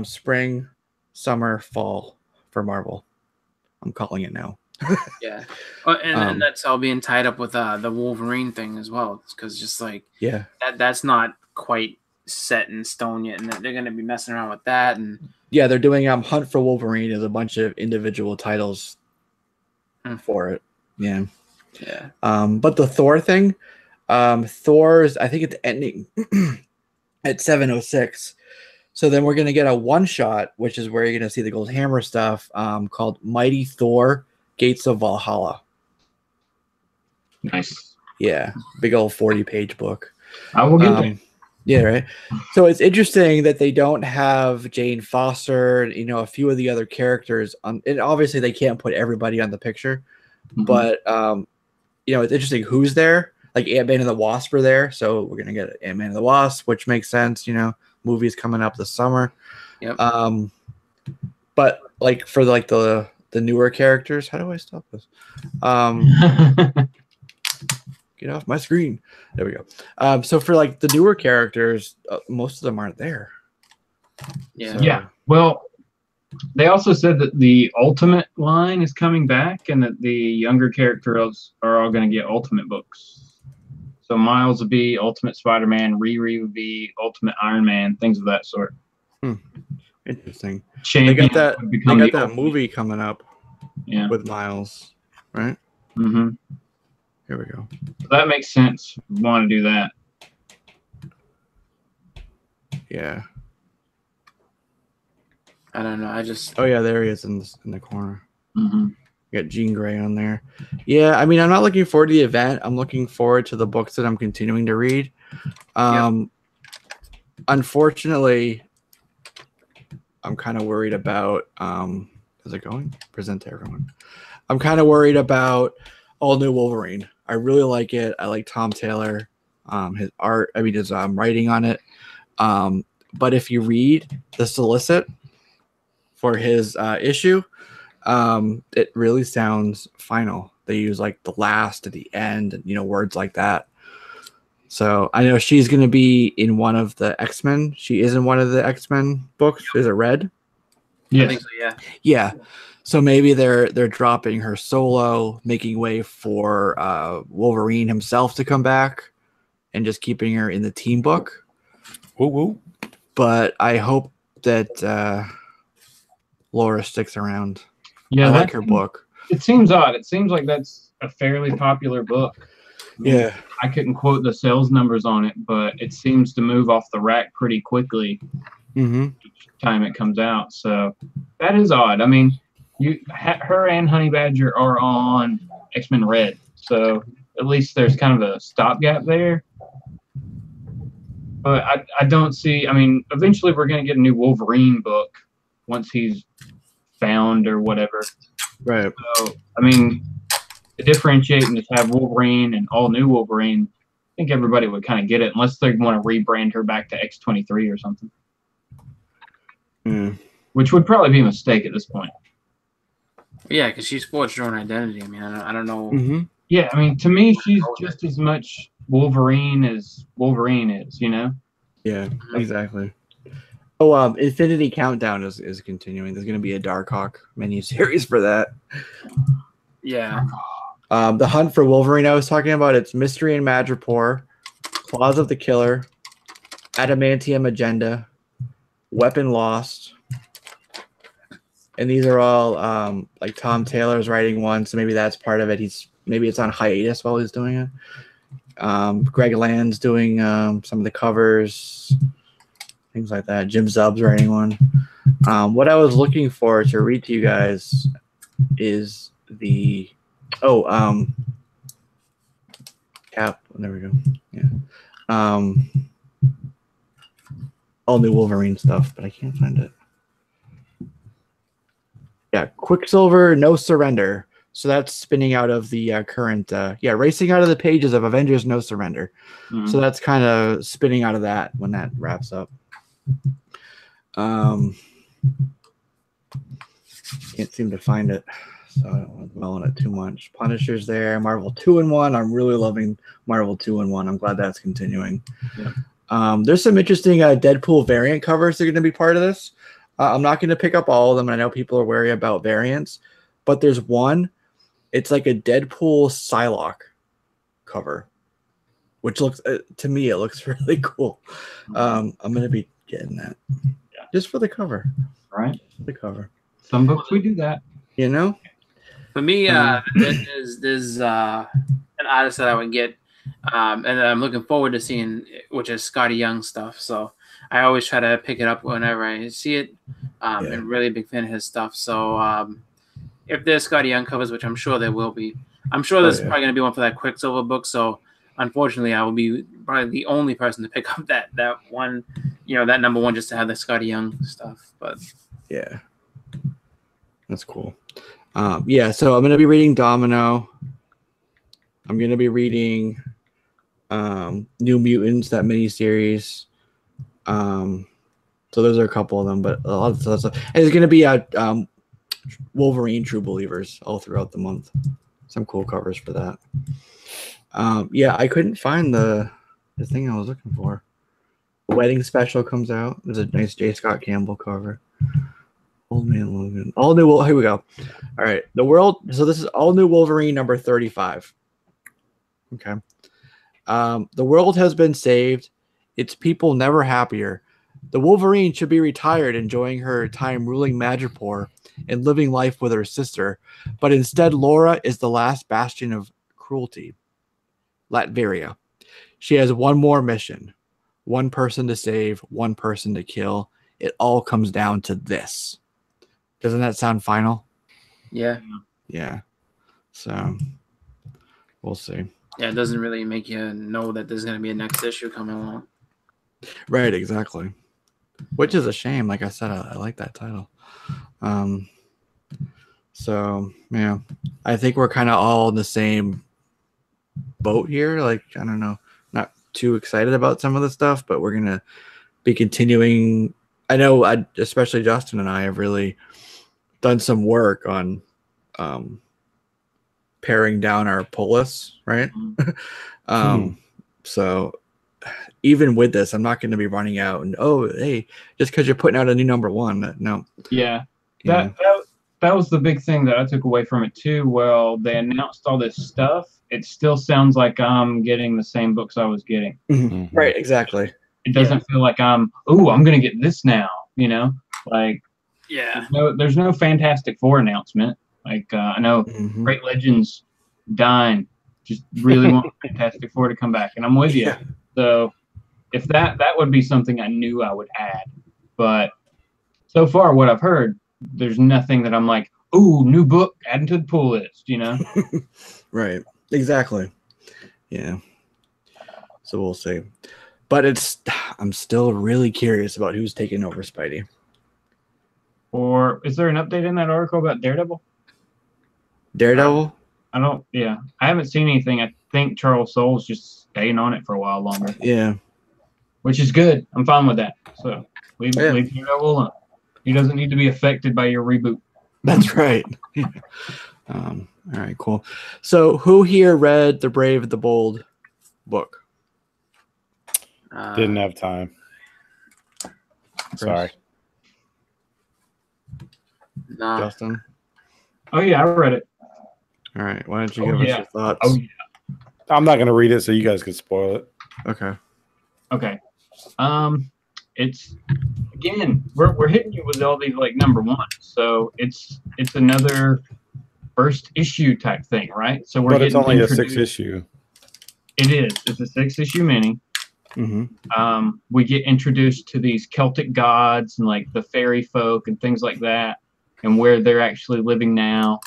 spring, summer, fall for Marvel. I'm calling it now. Yeah. And that's all being tied up with the Wolverine thing as well, because just like that's not quite set in stone yet, and they're going to be messing around with that. And yeah, they're doing Hunt for Wolverine is a bunch of individual titles for it. Yeah. But the Thor thing, Thor's, I think it's ending at 7:06. So then we're going to get a one shot, which is where you're going to see the Gold Hammer stuff, called Mighty Thor Gates of Valhalla. Nice. Yeah. Big old 40-page book. I will get that. Yeah, right. So it's interesting that they don't have Jane Foster, a few of the other characters on, and obviously they can't put everybody on the picture, but it's interesting who's there. Like Ant-Man and the Wasp are there, so we're gonna get Ant-Man and the Wasp, which makes sense. Movies coming up this summer. Yep. But like for the newer characters, how do I stop this? Get off my screen. There we go. So for like the newer characters, most of them aren't there. Yeah. So. Yeah. Well, they also said that the Ultimate line is coming back, and that the younger characters are all going to get Ultimate books. So Miles will be Ultimate Spider-Man, Riri would be Ultimate Iron Man, things of that sort. Interesting. Champion they got that movie coming up. Yeah. With Miles, right? Mm-hmm. Here we go. So that makes sense. Want to do that? Yeah. I don't know. I just. Oh yeah, there he is in the corner. Mm-hmm. Got Jean Grey on there. Yeah, I mean, I'm not looking forward to the event. I'm looking forward to the books that I'm continuing to read. Unfortunately, I'm kind of worried about. Is it going? Present to everyone. I'm kind of worried about all new Wolverine. I really like it. I like Tom Taylor, his art. I mean, his writing on it. But if you read the solicit for his issue, it really sounds final. They use like the last at the end, and words like that. So I know she's going to be in one of the X-Men. She is in one of the X-Men books. Is it Red? Yeah. I think so, yeah. Yeah. So maybe they're dropping her solo, making way for Wolverine himself to come back, and just keeping her in the team book. Woo woo. But I hope that Laura sticks around. Yeah, I like her book. It seems odd. It seems like that's a fairly popular book. Yeah. I couldn't quote the sales numbers on it, but it seems to move off the rack pretty quickly each time it comes out. So that is odd. I mean, her and Honey Badger are on X-Men Red, so at least there's kind of a stopgap there. But I don't see. I mean, eventually we're going to get a new Wolverine book once he's found or whatever. Right. So I mean, to differentiate and just have Wolverine and all new Wolverine, I think everybody would kind of get it, unless they want to rebrand her back to X-23 or something. Which would probably be a mistake at this point. Yeah, because she's forged her own identity. I mean, I don't know. Yeah, I mean, to me, she's just as much Wolverine as Wolverine is, Yeah, exactly. Oh, Infinity Countdown is continuing. There's going to be a Darkhawk miniseries for that. Yeah. The Hunt for Wolverine I was talking about, it's Mystery and Madripoor, Claws of the Killer, Adamantium Agenda, Weapon Lost. And these are all like Tom Taylor's writing one, so maybe that's part of it. Maybe it's on hiatus while he's doing it. Greg Land's doing some of the covers, things like that. Jim Zub's writing one. What I was looking for to read to you guys is the Cap. There we go. Yeah. All new Wolverine stuff, but I can't find it. Yeah, Quicksilver, No Surrender. So that's spinning out of the current, racing out of the pages of Avengers No Surrender. Mm-hmm. So that's kind of spinning out of that when that wraps up. Can't seem to find it, so I don't want to dwell on it too much. Punisher's there, Marvel 2-in-1. I'm really loving Marvel 2-in-1. I'm glad that's continuing. Yeah. There's some interesting Deadpool variant covers that are going to be part of this. I'm not going to pick up all of them. I know people are wary about variants, but there's one. It's like a Deadpool Psylocke cover, which looks, to me, it looks really cool. I'm going to be getting that just for the cover. Right. For the cover. Some books we do that. You know? For me, there's an artist that I would get, and that I'm looking forward to seeing, which is Scotty Young stuff. So I always try to pick it up whenever I see it. And really a big fan of his stuff. So if there's Scotty Young covers, which I'm sure there will be, I'm sure there's probably going to be one for that Quicksilver book. So unfortunately, I will be probably the only person to pick up that one, that number one, just to have the Scotty Young stuff. But yeah, that's cool. So I'm going to be reading Domino. I'm going to be reading New Mutants, that miniseries. So those are a couple of them, but a lot of stuff. And there's going to be Wolverine True Believers all throughout the month. Some cool covers for that. I couldn't find the thing I was looking for. The Wedding Special comes out. There's a nice J. Scott Campbell cover. Old Man Logan. All new. Here we go. All right. The World. So this is all new Wolverine number 35. Okay. The world has been saved. Its people never happier. The Wolverine should be retired, enjoying her time ruling Madripoor and living life with her sister. But instead, Laura is the last bastion of cruelty. Latveria. She has one more mission. One person to save, one person to kill. It all comes down to this. Doesn't that sound final? Yeah. Yeah. So we'll see. Yeah, it doesn't really make you know that there's going to be a next issue coming along. Right, exactly. Which is a shame. Like I said, I like that title. So, yeah. I think we're kind of all in the same boat here. Like, I don't know. Not too excited about some of the stuff, but we're going to be continuing. I know, especially Justin and I have really done some work on paring down our pull lists, right? So even with this, I'm not going to be running out and, hey, just because you're putting out a new number one. No. Yeah. That was the big thing that I took away from it too. Well, they announced all this stuff. It still sounds like I'm getting the same books I was getting. Mm-hmm. Right, exactly. It doesn't feel like I'm going to get this now, Like, yeah. There's no Fantastic Four announcement. Like, I know Great Legends dying. Just really want Fantastic Four to come back, and I'm with you. So if that would be something I knew I would add. But so far, what I've heard, there's nothing that I'm like, ooh, new book, adding to the pull list, Right. Exactly. Yeah. So we'll see. But I'm still really curious about who's taking over Spidey. Or is there an update in that article about Daredevil? Daredevil? I haven't seen anything. I think Charles Soule's just staying on it for a while longer. Yeah. Which is good. I'm fine with that. So leave Daredevil alone. He doesn't need to be affected by your reboot. That's right. All right, cool. So who here read The Brave and the Bold book? Didn't have time. Sorry. Nah. Justin? Oh, yeah, I read it. All right. Why don't you give us your thoughts? Oh, yeah. I'm not going to read it, so you guys can spoil it. Okay. It's again, we're hitting you with all these like number one, so it's another first issue type thing, right? So but it's only a 6 issue. It is. It's a 6 issue mini. We get introduced to these Celtic gods and like the fairy folk and things like that, and where they're actually living now.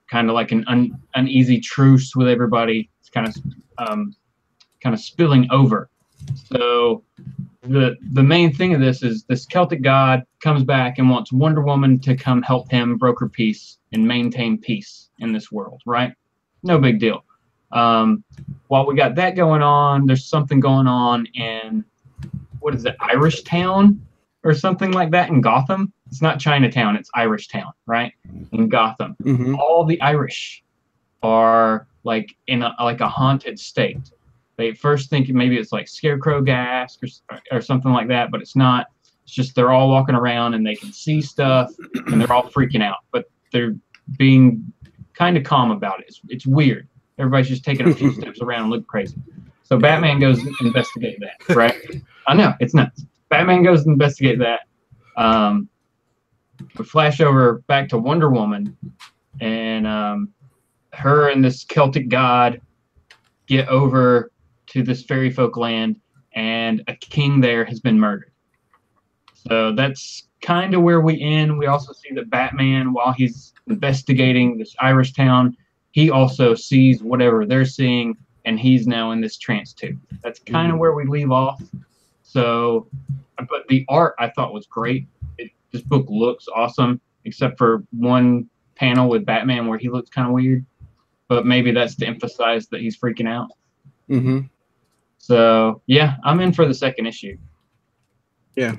Kind of like an uneasy truce with everybody it's kind of spilling over. So the main thing of this is this Celtic god comes back and wants Wonder Woman to come help him broker peace and maintain peace in this world, right? No big deal. While we got that going on, there's something going on in, what is it, Irish Town or something like that in Gotham? It's not Chinatown, it's Irish Town, right? In Gotham. Mm-hmm. All the Irish are like in a haunted state. They first think maybe it's like scarecrow gas or something like that, but it's not. It's just they're all walking around and they can see stuff and they're all freaking out, but they're being kind of calm about it. It's weird. Everybody's just taking a few steps around and look crazy. So Batman goes and investigate that, right? I know, it's nuts. Batman goes and investigate that. We flash over back to Wonder Woman, and her and this Celtic god get over to this fairy folk land, and a king there has been murdered. So that's kind of where we end. We also see that Batman, while he's investigating this Irish town, he also sees whatever they're seeing, and he's now in this trance too. That's kind of where we leave off. So, but the art I thought was great. This book looks awesome, except for one panel with Batman where he looks kind of weird. But maybe that's to emphasize that he's freaking out. Mm-hmm. So, yeah, I'm in for the second issue. Yeah.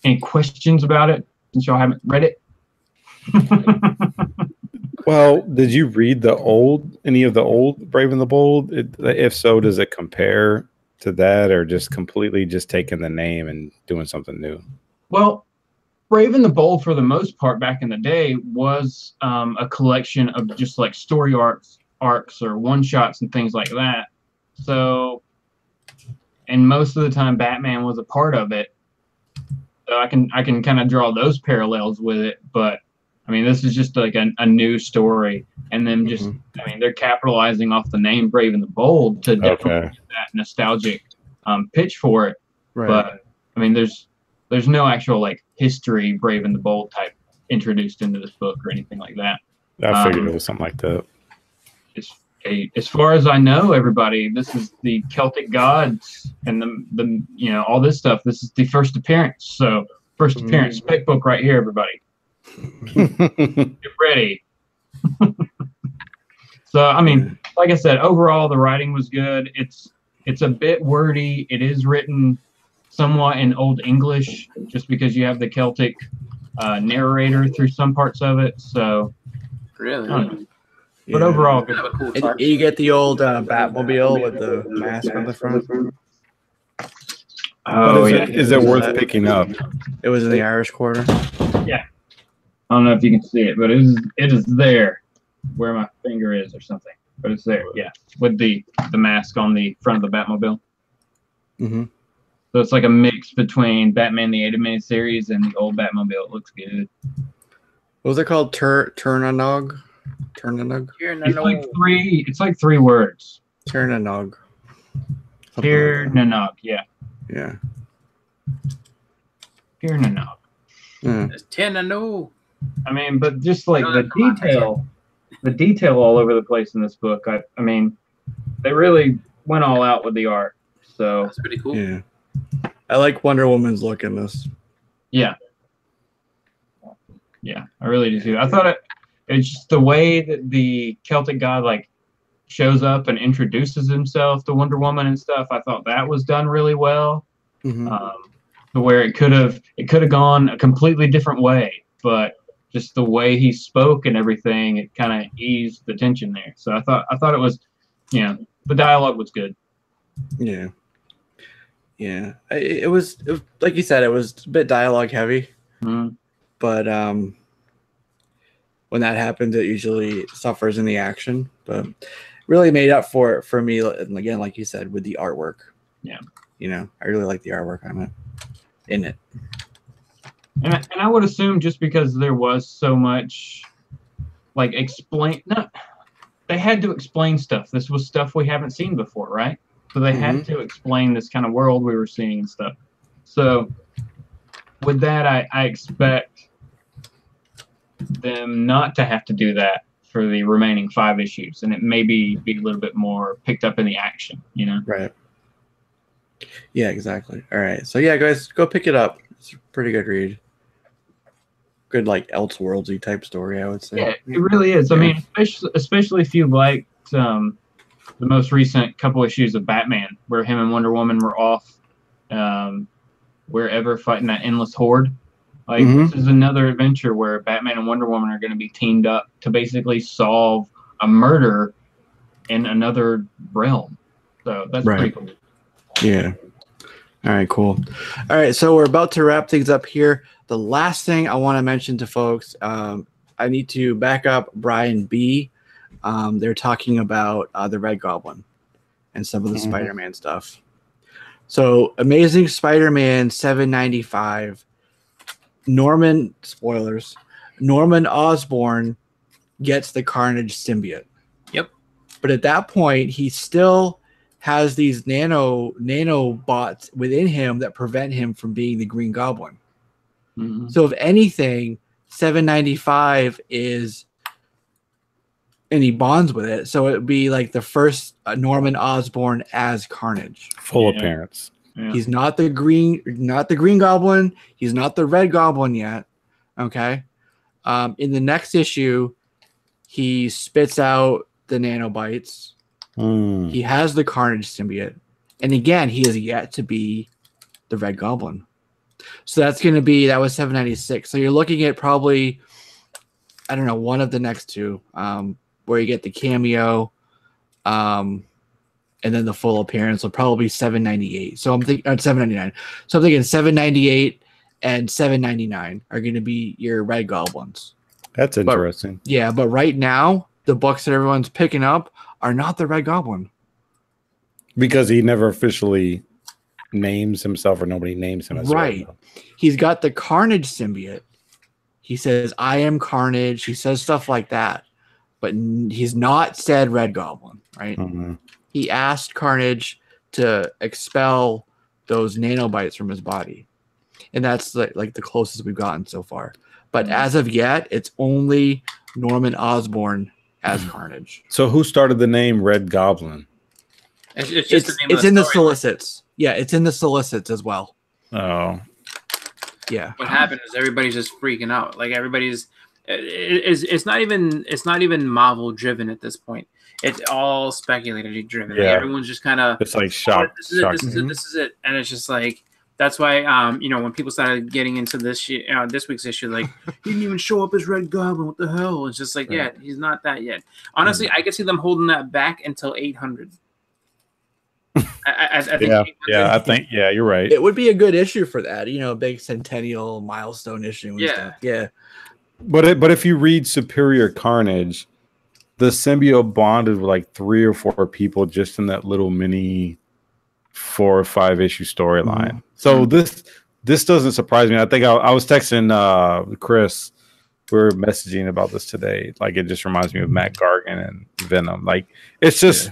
Any questions about it since y'all haven't read it? Well, did you read any of the old Brave and the Bold? If so, does it compare to that, or just completely just taking the name and doing something new? Well, Brave and the Bold, for the most part, back in the day, was a collection of just like story arcs or one-shots and things like that. So, and most of the time, Batman was a part of it. So I can kind of draw those parallels with it. But I mean, this is just like a new story, and then just I mean, they're capitalizing off the name Brave and the Bold to definitely get that nostalgic pitch for it. Right. But I mean, there's no actual like history Brave and the Bold type introduced into this book or anything like that. I figured it was something like that. As far as I know, everybody, this is the Celtic gods and the all this stuff. This is the first appearance. So first appearance spec book right here, everybody. Get ready. So I mean, like I said, overall the writing was good. It's a bit wordy. It is written somewhat in Old English, just because you have the Celtic narrator through some parts of it. So really. But overall, good. Cool you get the old Batmobile with the mask on the front. Oh, is it worth picking up? It was in the Irish Quarter. Yeah. I don't know if you can see it, but it is there where my finger is or something. But it's there, yeah, with the mask on the front of the Batmobile. Mm-hmm. So it's like a mix between Batman the Animated Series and the old Batmobile. It looks good. What was it called? Turnanog? Turnanog? It's like three words. Turnanog. Turnanog, yeah. Yeah. Turnanog. It's Turnanog. I mean, but just like the detail all over the place in this book. I mean, they really went all out with the art. So that's pretty cool. Yeah. I like Wonder Woman's look in this. Yeah. Yeah, I really do too. I thought it's just the way that the Celtic god like shows up and introduces himself to Wonder Woman and stuff. I thought that was done really well. To where it could have gone a completely different way, but just the way he spoke and everything, it kind of eased the tension there. So I thought it was, the dialogue was good. Yeah. Yeah. It was like you said, it was a bit dialogue heavy. But when that happens, it usually suffers in the action. But really made up for it for me. And again, like you said, with the artwork. Yeah. I really like the artwork on it. In it. And I would assume just because there was so much like they had to explain stuff. This was stuff we haven't seen before, right? So they had to explain this kind of world we were seeing and stuff. So with that, I expect them not to have to do that for the remaining 5 issues, and it maybe be a little bit more picked up in the action, you know? Right. Yeah, exactly. All right. So yeah, guys, go pick it up. It's a pretty good read. Good, like, Elseworldsy type story, I would say. Yeah, it really is. Yeah. I mean, especially if you liked the most recent couple issues of Batman, where him and Wonder Woman were off wherever fighting that endless horde. Like, this is another adventure where Batman and Wonder Woman are going to be teamed up to basically solve a murder in another realm. So that's pretty cool. Yeah. All right, cool. All right, so we're about to wrap things up here. The last thing I want to mention to folks, I need to back up Brian B. They're talking about the Red Goblin and some of the Spider-Man stuff. So, Amazing Spider-Man 795. Spoilers, Norman Osborn gets the Carnage symbiote. Yep. But at that point, he still has these nanobots within him that prevent him from being the Green Goblin. So if anything, 795 is, and he bonds with it, so it would be like the first Norman Osborn as Carnage. Full appearance. Yeah. He's not the Green Goblin. He's not the Red Goblin yet. Okay. In the next issue, he spits out the nanobites. He has the Carnage symbiote. And again, he is yet to be the Red Goblin. So that was 796. So you're looking at probably, I don't know, one of the next two, where you get the cameo, and then the full appearance will probably be 798. So I'm thinking 799. So I'm thinking 798 and 799 are going to be your Red Goblins. That's interesting. But right now, the books that everyone's picking up are not the Red Goblin. Because he never officially names himself, or nobody names him as right. He's got the Carnage symbiote. He says, "I am Carnage." He says stuff like that, but he's not said Red Goblin, right? He asked Carnage to expel those nanobites from his body, and that's like the closest we've gotten so far. But as of yet, it's only Norman Osborn as Carnage. So who started the name Red Goblin? It's just the name it's of in the story. solicits. Yeah, it's in the solicits as well. Oh. Yeah. What happened is everybody's just freaking out. Like, everybody's it's not even Marvel driven at this point. It's all speculative driven. Yeah. Like, everyone's just kind of, It's like shock. This is it. And it's just like, that's why when people started getting into this week's issue, like, he didn't even show up as Red Goblin. What the hell? It's just like, yeah, he's not that yet. Honestly, I could see them holding that back until 800. I think you're right. It would be a good issue for that, a big centennial milestone issue and stuff. Yeah. But if you read Superior Carnage, the symbiote bonded with like 3 or 4 people just in that little mini 4 or 5 issue storyline. So this doesn't surprise me. I think I was texting Chris. We were messaging about this today. Like, it just reminds me of Matt Gargan and Venom. Like, it's just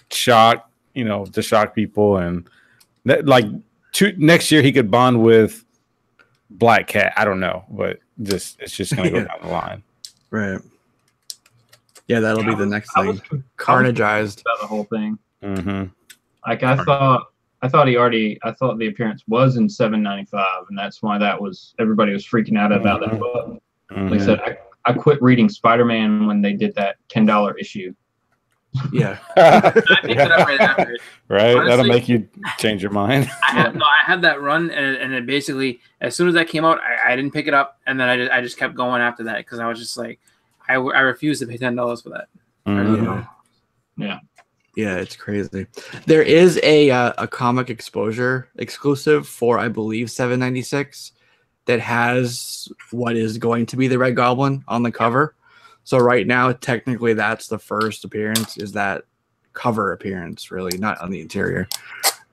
shock. To shock people, and next year he could bond with Black Cat. I don't know, but it's just gonna go down the line, right? Yeah, that'll be the next thing. Carnageized about the whole thing. Like, I thought the appearance was in 795, and that's why everybody was freaking out about that book. Like I said, I quit reading Spider-Man when they did that $10 issue. Yeah. I picked it up right after it. Right? Honestly, that'll make you change your mind. I had that run, and it basically, as soon as that came out, I didn't pick it up, and then I just kept going after that, because I was just like, I refused to pay $10 for that. Yeah, it's crazy. There is a comic exposure exclusive for, I believe, 796 that has what is going to be the Red Goblin on the cover. So right now, technically, that's the first appearance, is that cover appearance, really, not on the interior.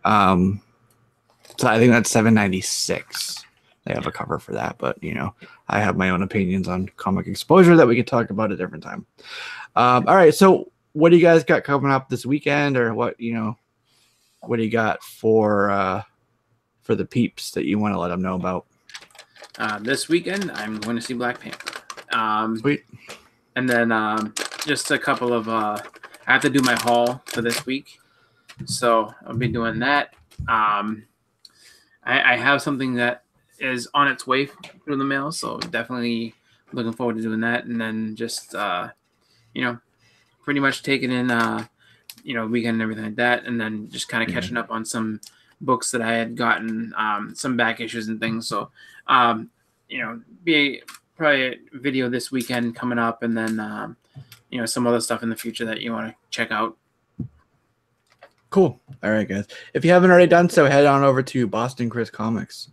So I think that's 796. They have a cover for that, but, I have my own opinions on comic exposure that we could talk about at a different time. All right, so what do you guys got coming up this weekend, or what do you got for the peeps that you want to let them know about? This weekend, I'm going to see Black Panther. Sweet. And then just a couple of I have to do my haul for this week, so I'll be doing that. I have something that is on its way through the mail, so definitely looking forward to doing that. And then just pretty much taking in weekend and everything like that, and then just kind of catching up on some books that I had gotten, some back issues and things. So be probably a video this weekend coming up, and then some other stuff in the future that you want to check out. Cool. All right, guys. If you haven't already done so, head on over to Boston Chris Comics.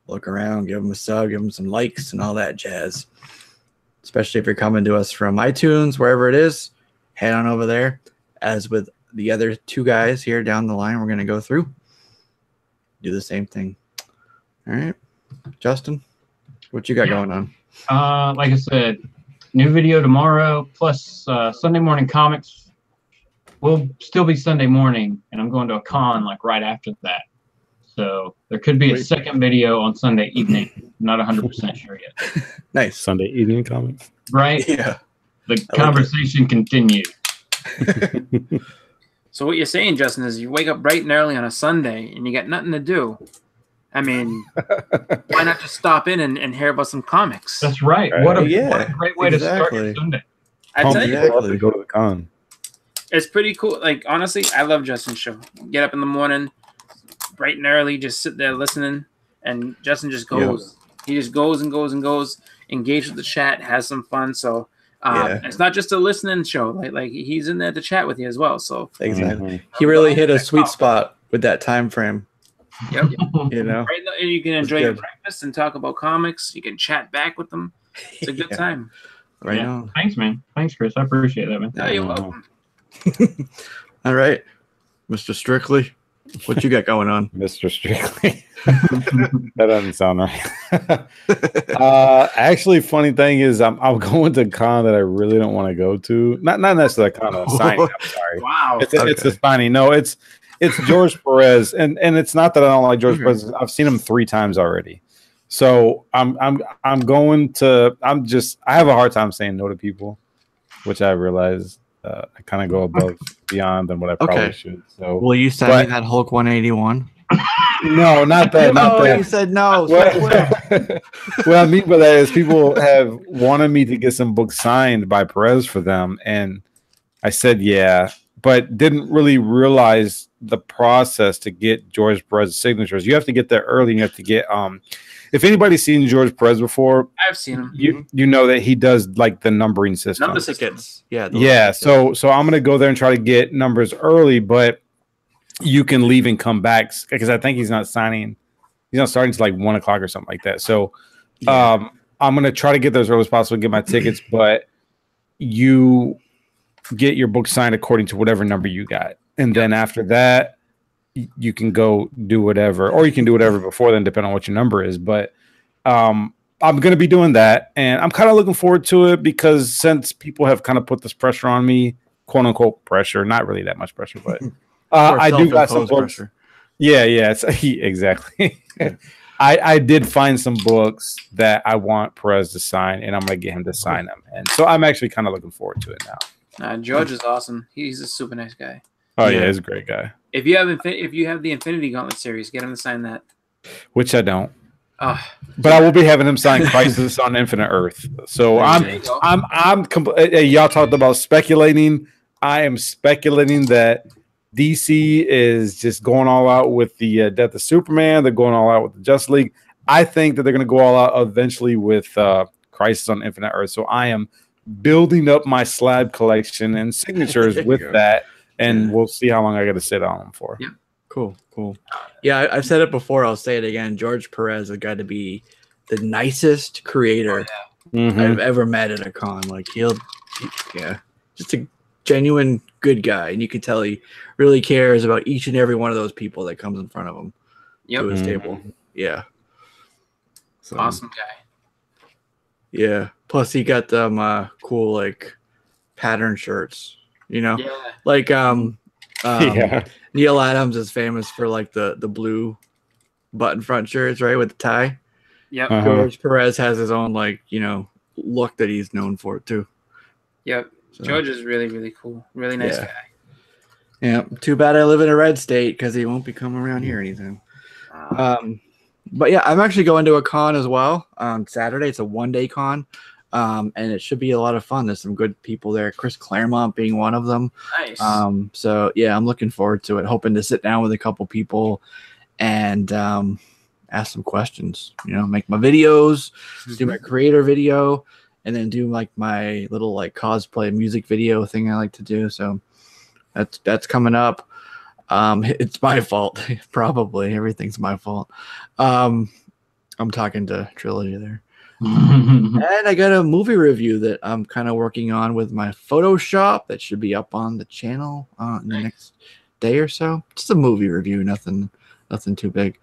Look around, give them a sub, give them some likes and all that jazz. Especially if you're coming to us from iTunes, wherever it is, head on over there. As with the other two guys here down the line, we're going to go through. Do the same thing. All right. Justin, what you got going on? Like I said, new video tomorrow, plus Sunday morning comics. Will still be Sunday morning, and I'm going to a con like right after that. So there could be a second video on Sunday evening. Not 100% sure yet. Nice. Sunday evening comics. Right? Yeah. The conversation continues. So what you're saying, Justin, is you wake up bright and early on a Sunday and you got nothing to do. I mean, why not just stop in and hear about some comics? That's right. What a great way to start your Sunday. I tell you, to go to the con. It's pretty cool. Like, honestly, I love Justin's show. Get up in the morning, bright and early, just sit there listening, and Justin just goes. Yeah. He just goes and goes and goes, engage with the chat, has some fun. So it's not just a listening show. Like he's in there to chat with you as well. So exactly, he really hit a sweet spot with that time frame. Yep. Right, and you can enjoy your breakfast and talk about comics. You can chat back with them. It's a good time. Right on. Thanks, man. Thanks, Chris. I appreciate that, man. No, you're welcome. All right, Mr. Strictly, what you got going on? Mr. Strictly. That doesn't sound right. Actually, funny thing is, I'm going to a con that I really don't want to go to. Not necessarily a con, a signing. I'm sorry. Wow. It's a signing. No, it's George Perez, and it's not that I don't like George Perez. I've seen him 3 times already. So I'm going to. I have a hard time saying no to people, which I realize. I kind of go above beyond than what I probably should. So, will you send me that Hulk 181? No, not that. Not that. You said no. What I mean by that is people have wanted me to get some books signed by Perez for them, and I said yeah, but didn't really realize the process to get George Perez's signatures. You have to get there early. And you have to get If anybody's seen George Perez before, I've seen him. You know that he does like the numbering system. Number tickets. Yeah. So I'm gonna go there and try to get numbers early, but you can leave and come back because I think he's not starting to like 1 o'clock or something like that. So I'm gonna try to get there as early as possible, get my tickets, but you get your book signed according to whatever number you got, and then after that you can go do whatever, or you can do whatever before then, depending on what your number is. But I'm going to be doing that, and I'm kind of looking forward to it because since people have kind of put this pressure on me, quote unquote pressure, not really that much pressure, but I do got some books. Pressure. Yeah, exactly. I did find some books that I want Perez to sign, and I'm going to get him to sign them, and so I'm actually kind of looking forward to it now. George is awesome. He's a super nice guy. Oh yeah, he's a great guy. If you have the Infinity Gauntlet series, get him to sign that. Which I don't. But I will be having him sign Crisis on Infinite Earth. So y'all talked about speculating. I am speculating that DC is just going all out with the Death of Superman. They're going all out with the Justice League. I think that they're going to go all out eventually with Crisis on Infinite Earth. So I am building up my slab collection and signatures with that. And we'll see how long I got to sit on them for. Yeah. Cool. Yeah, I've said it before. I'll say it again. George Perez has got to be the nicest creator I've ever met at a con. Like just a genuine good guy, and you can tell he really cares about each and every one of those people that comes in front of him to his table. Yeah. So, awesome guy. Yeah. Plus, he got them cool like pattern shirts. Like Neil Adams is famous for like the blue button front shirts, right, with the tie. Yep. George Perez has his own look that he's known for too. Yep. So, George is really, really cool. Really nice guy. Yeah. Too bad I live in a red state because he won't be coming around here anytime. But yeah, I'm actually going to a con as well on Saturday. It's a 1-day con. And it should be a lot of fun. There's some good people there. Chris Claremont being one of them. Nice. So yeah, I'm looking forward to it. Hoping to sit down with a couple people and ask some questions. You know, make my videos, do my creator video, and then do like my little like cosplay music video thing I like to do. So that's coming up. It's my fault. Probably everything's my fault. I'm talking to Trilogy there. And I got a movie review that I'm kind of working on with my Photoshop that should be up on the channel in the next day or so. Just a movie review, nothing too big.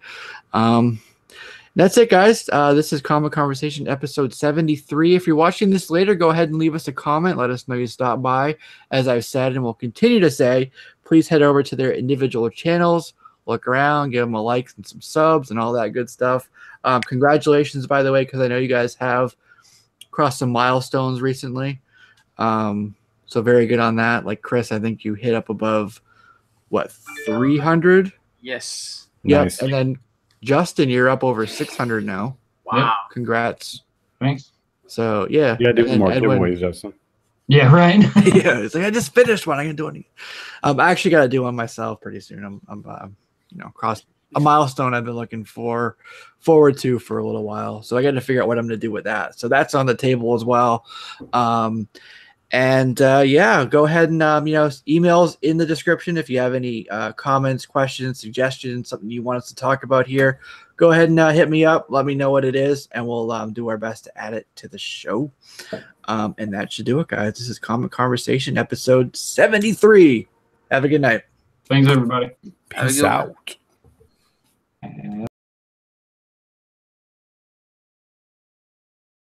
That's it, guys. This is Comic Conversation episode 73. If you're watching this later, go ahead and leave us a comment. Let us know you stopped by. As I've said and will continue to say, please head over to their individual channels, look around, give them a like and some subs and all that good stuff. Congratulations, by the way, because I know you guys have crossed some milestones recently. So very good on that. Like Chris, I think you hit up above, what, 300? Yes. Yep. Nice. And then Justin, you're up over 600 now. Wow. Yep. Congrats. Thanks. So yeah. Yeah, do more Edwin, giveaways, Justin. Yeah, right. yeah, it's like I just finished one. I can do any. I actually got to do one myself pretty soon. I'm crossed a milestone I've been looking forward to for a little while. So I got to figure out what I'm going to do with that. So that's on the table as well. Yeah, go ahead and emails in the description if you have any comments, questions, suggestions, something you want us to talk about here. Go ahead and hit me up. Let me know what it is, and we'll do our best to add it to the show. And that should do it, guys. This is Comic Conversation episode 73. Have a good night. Thanks, everybody. Peace out.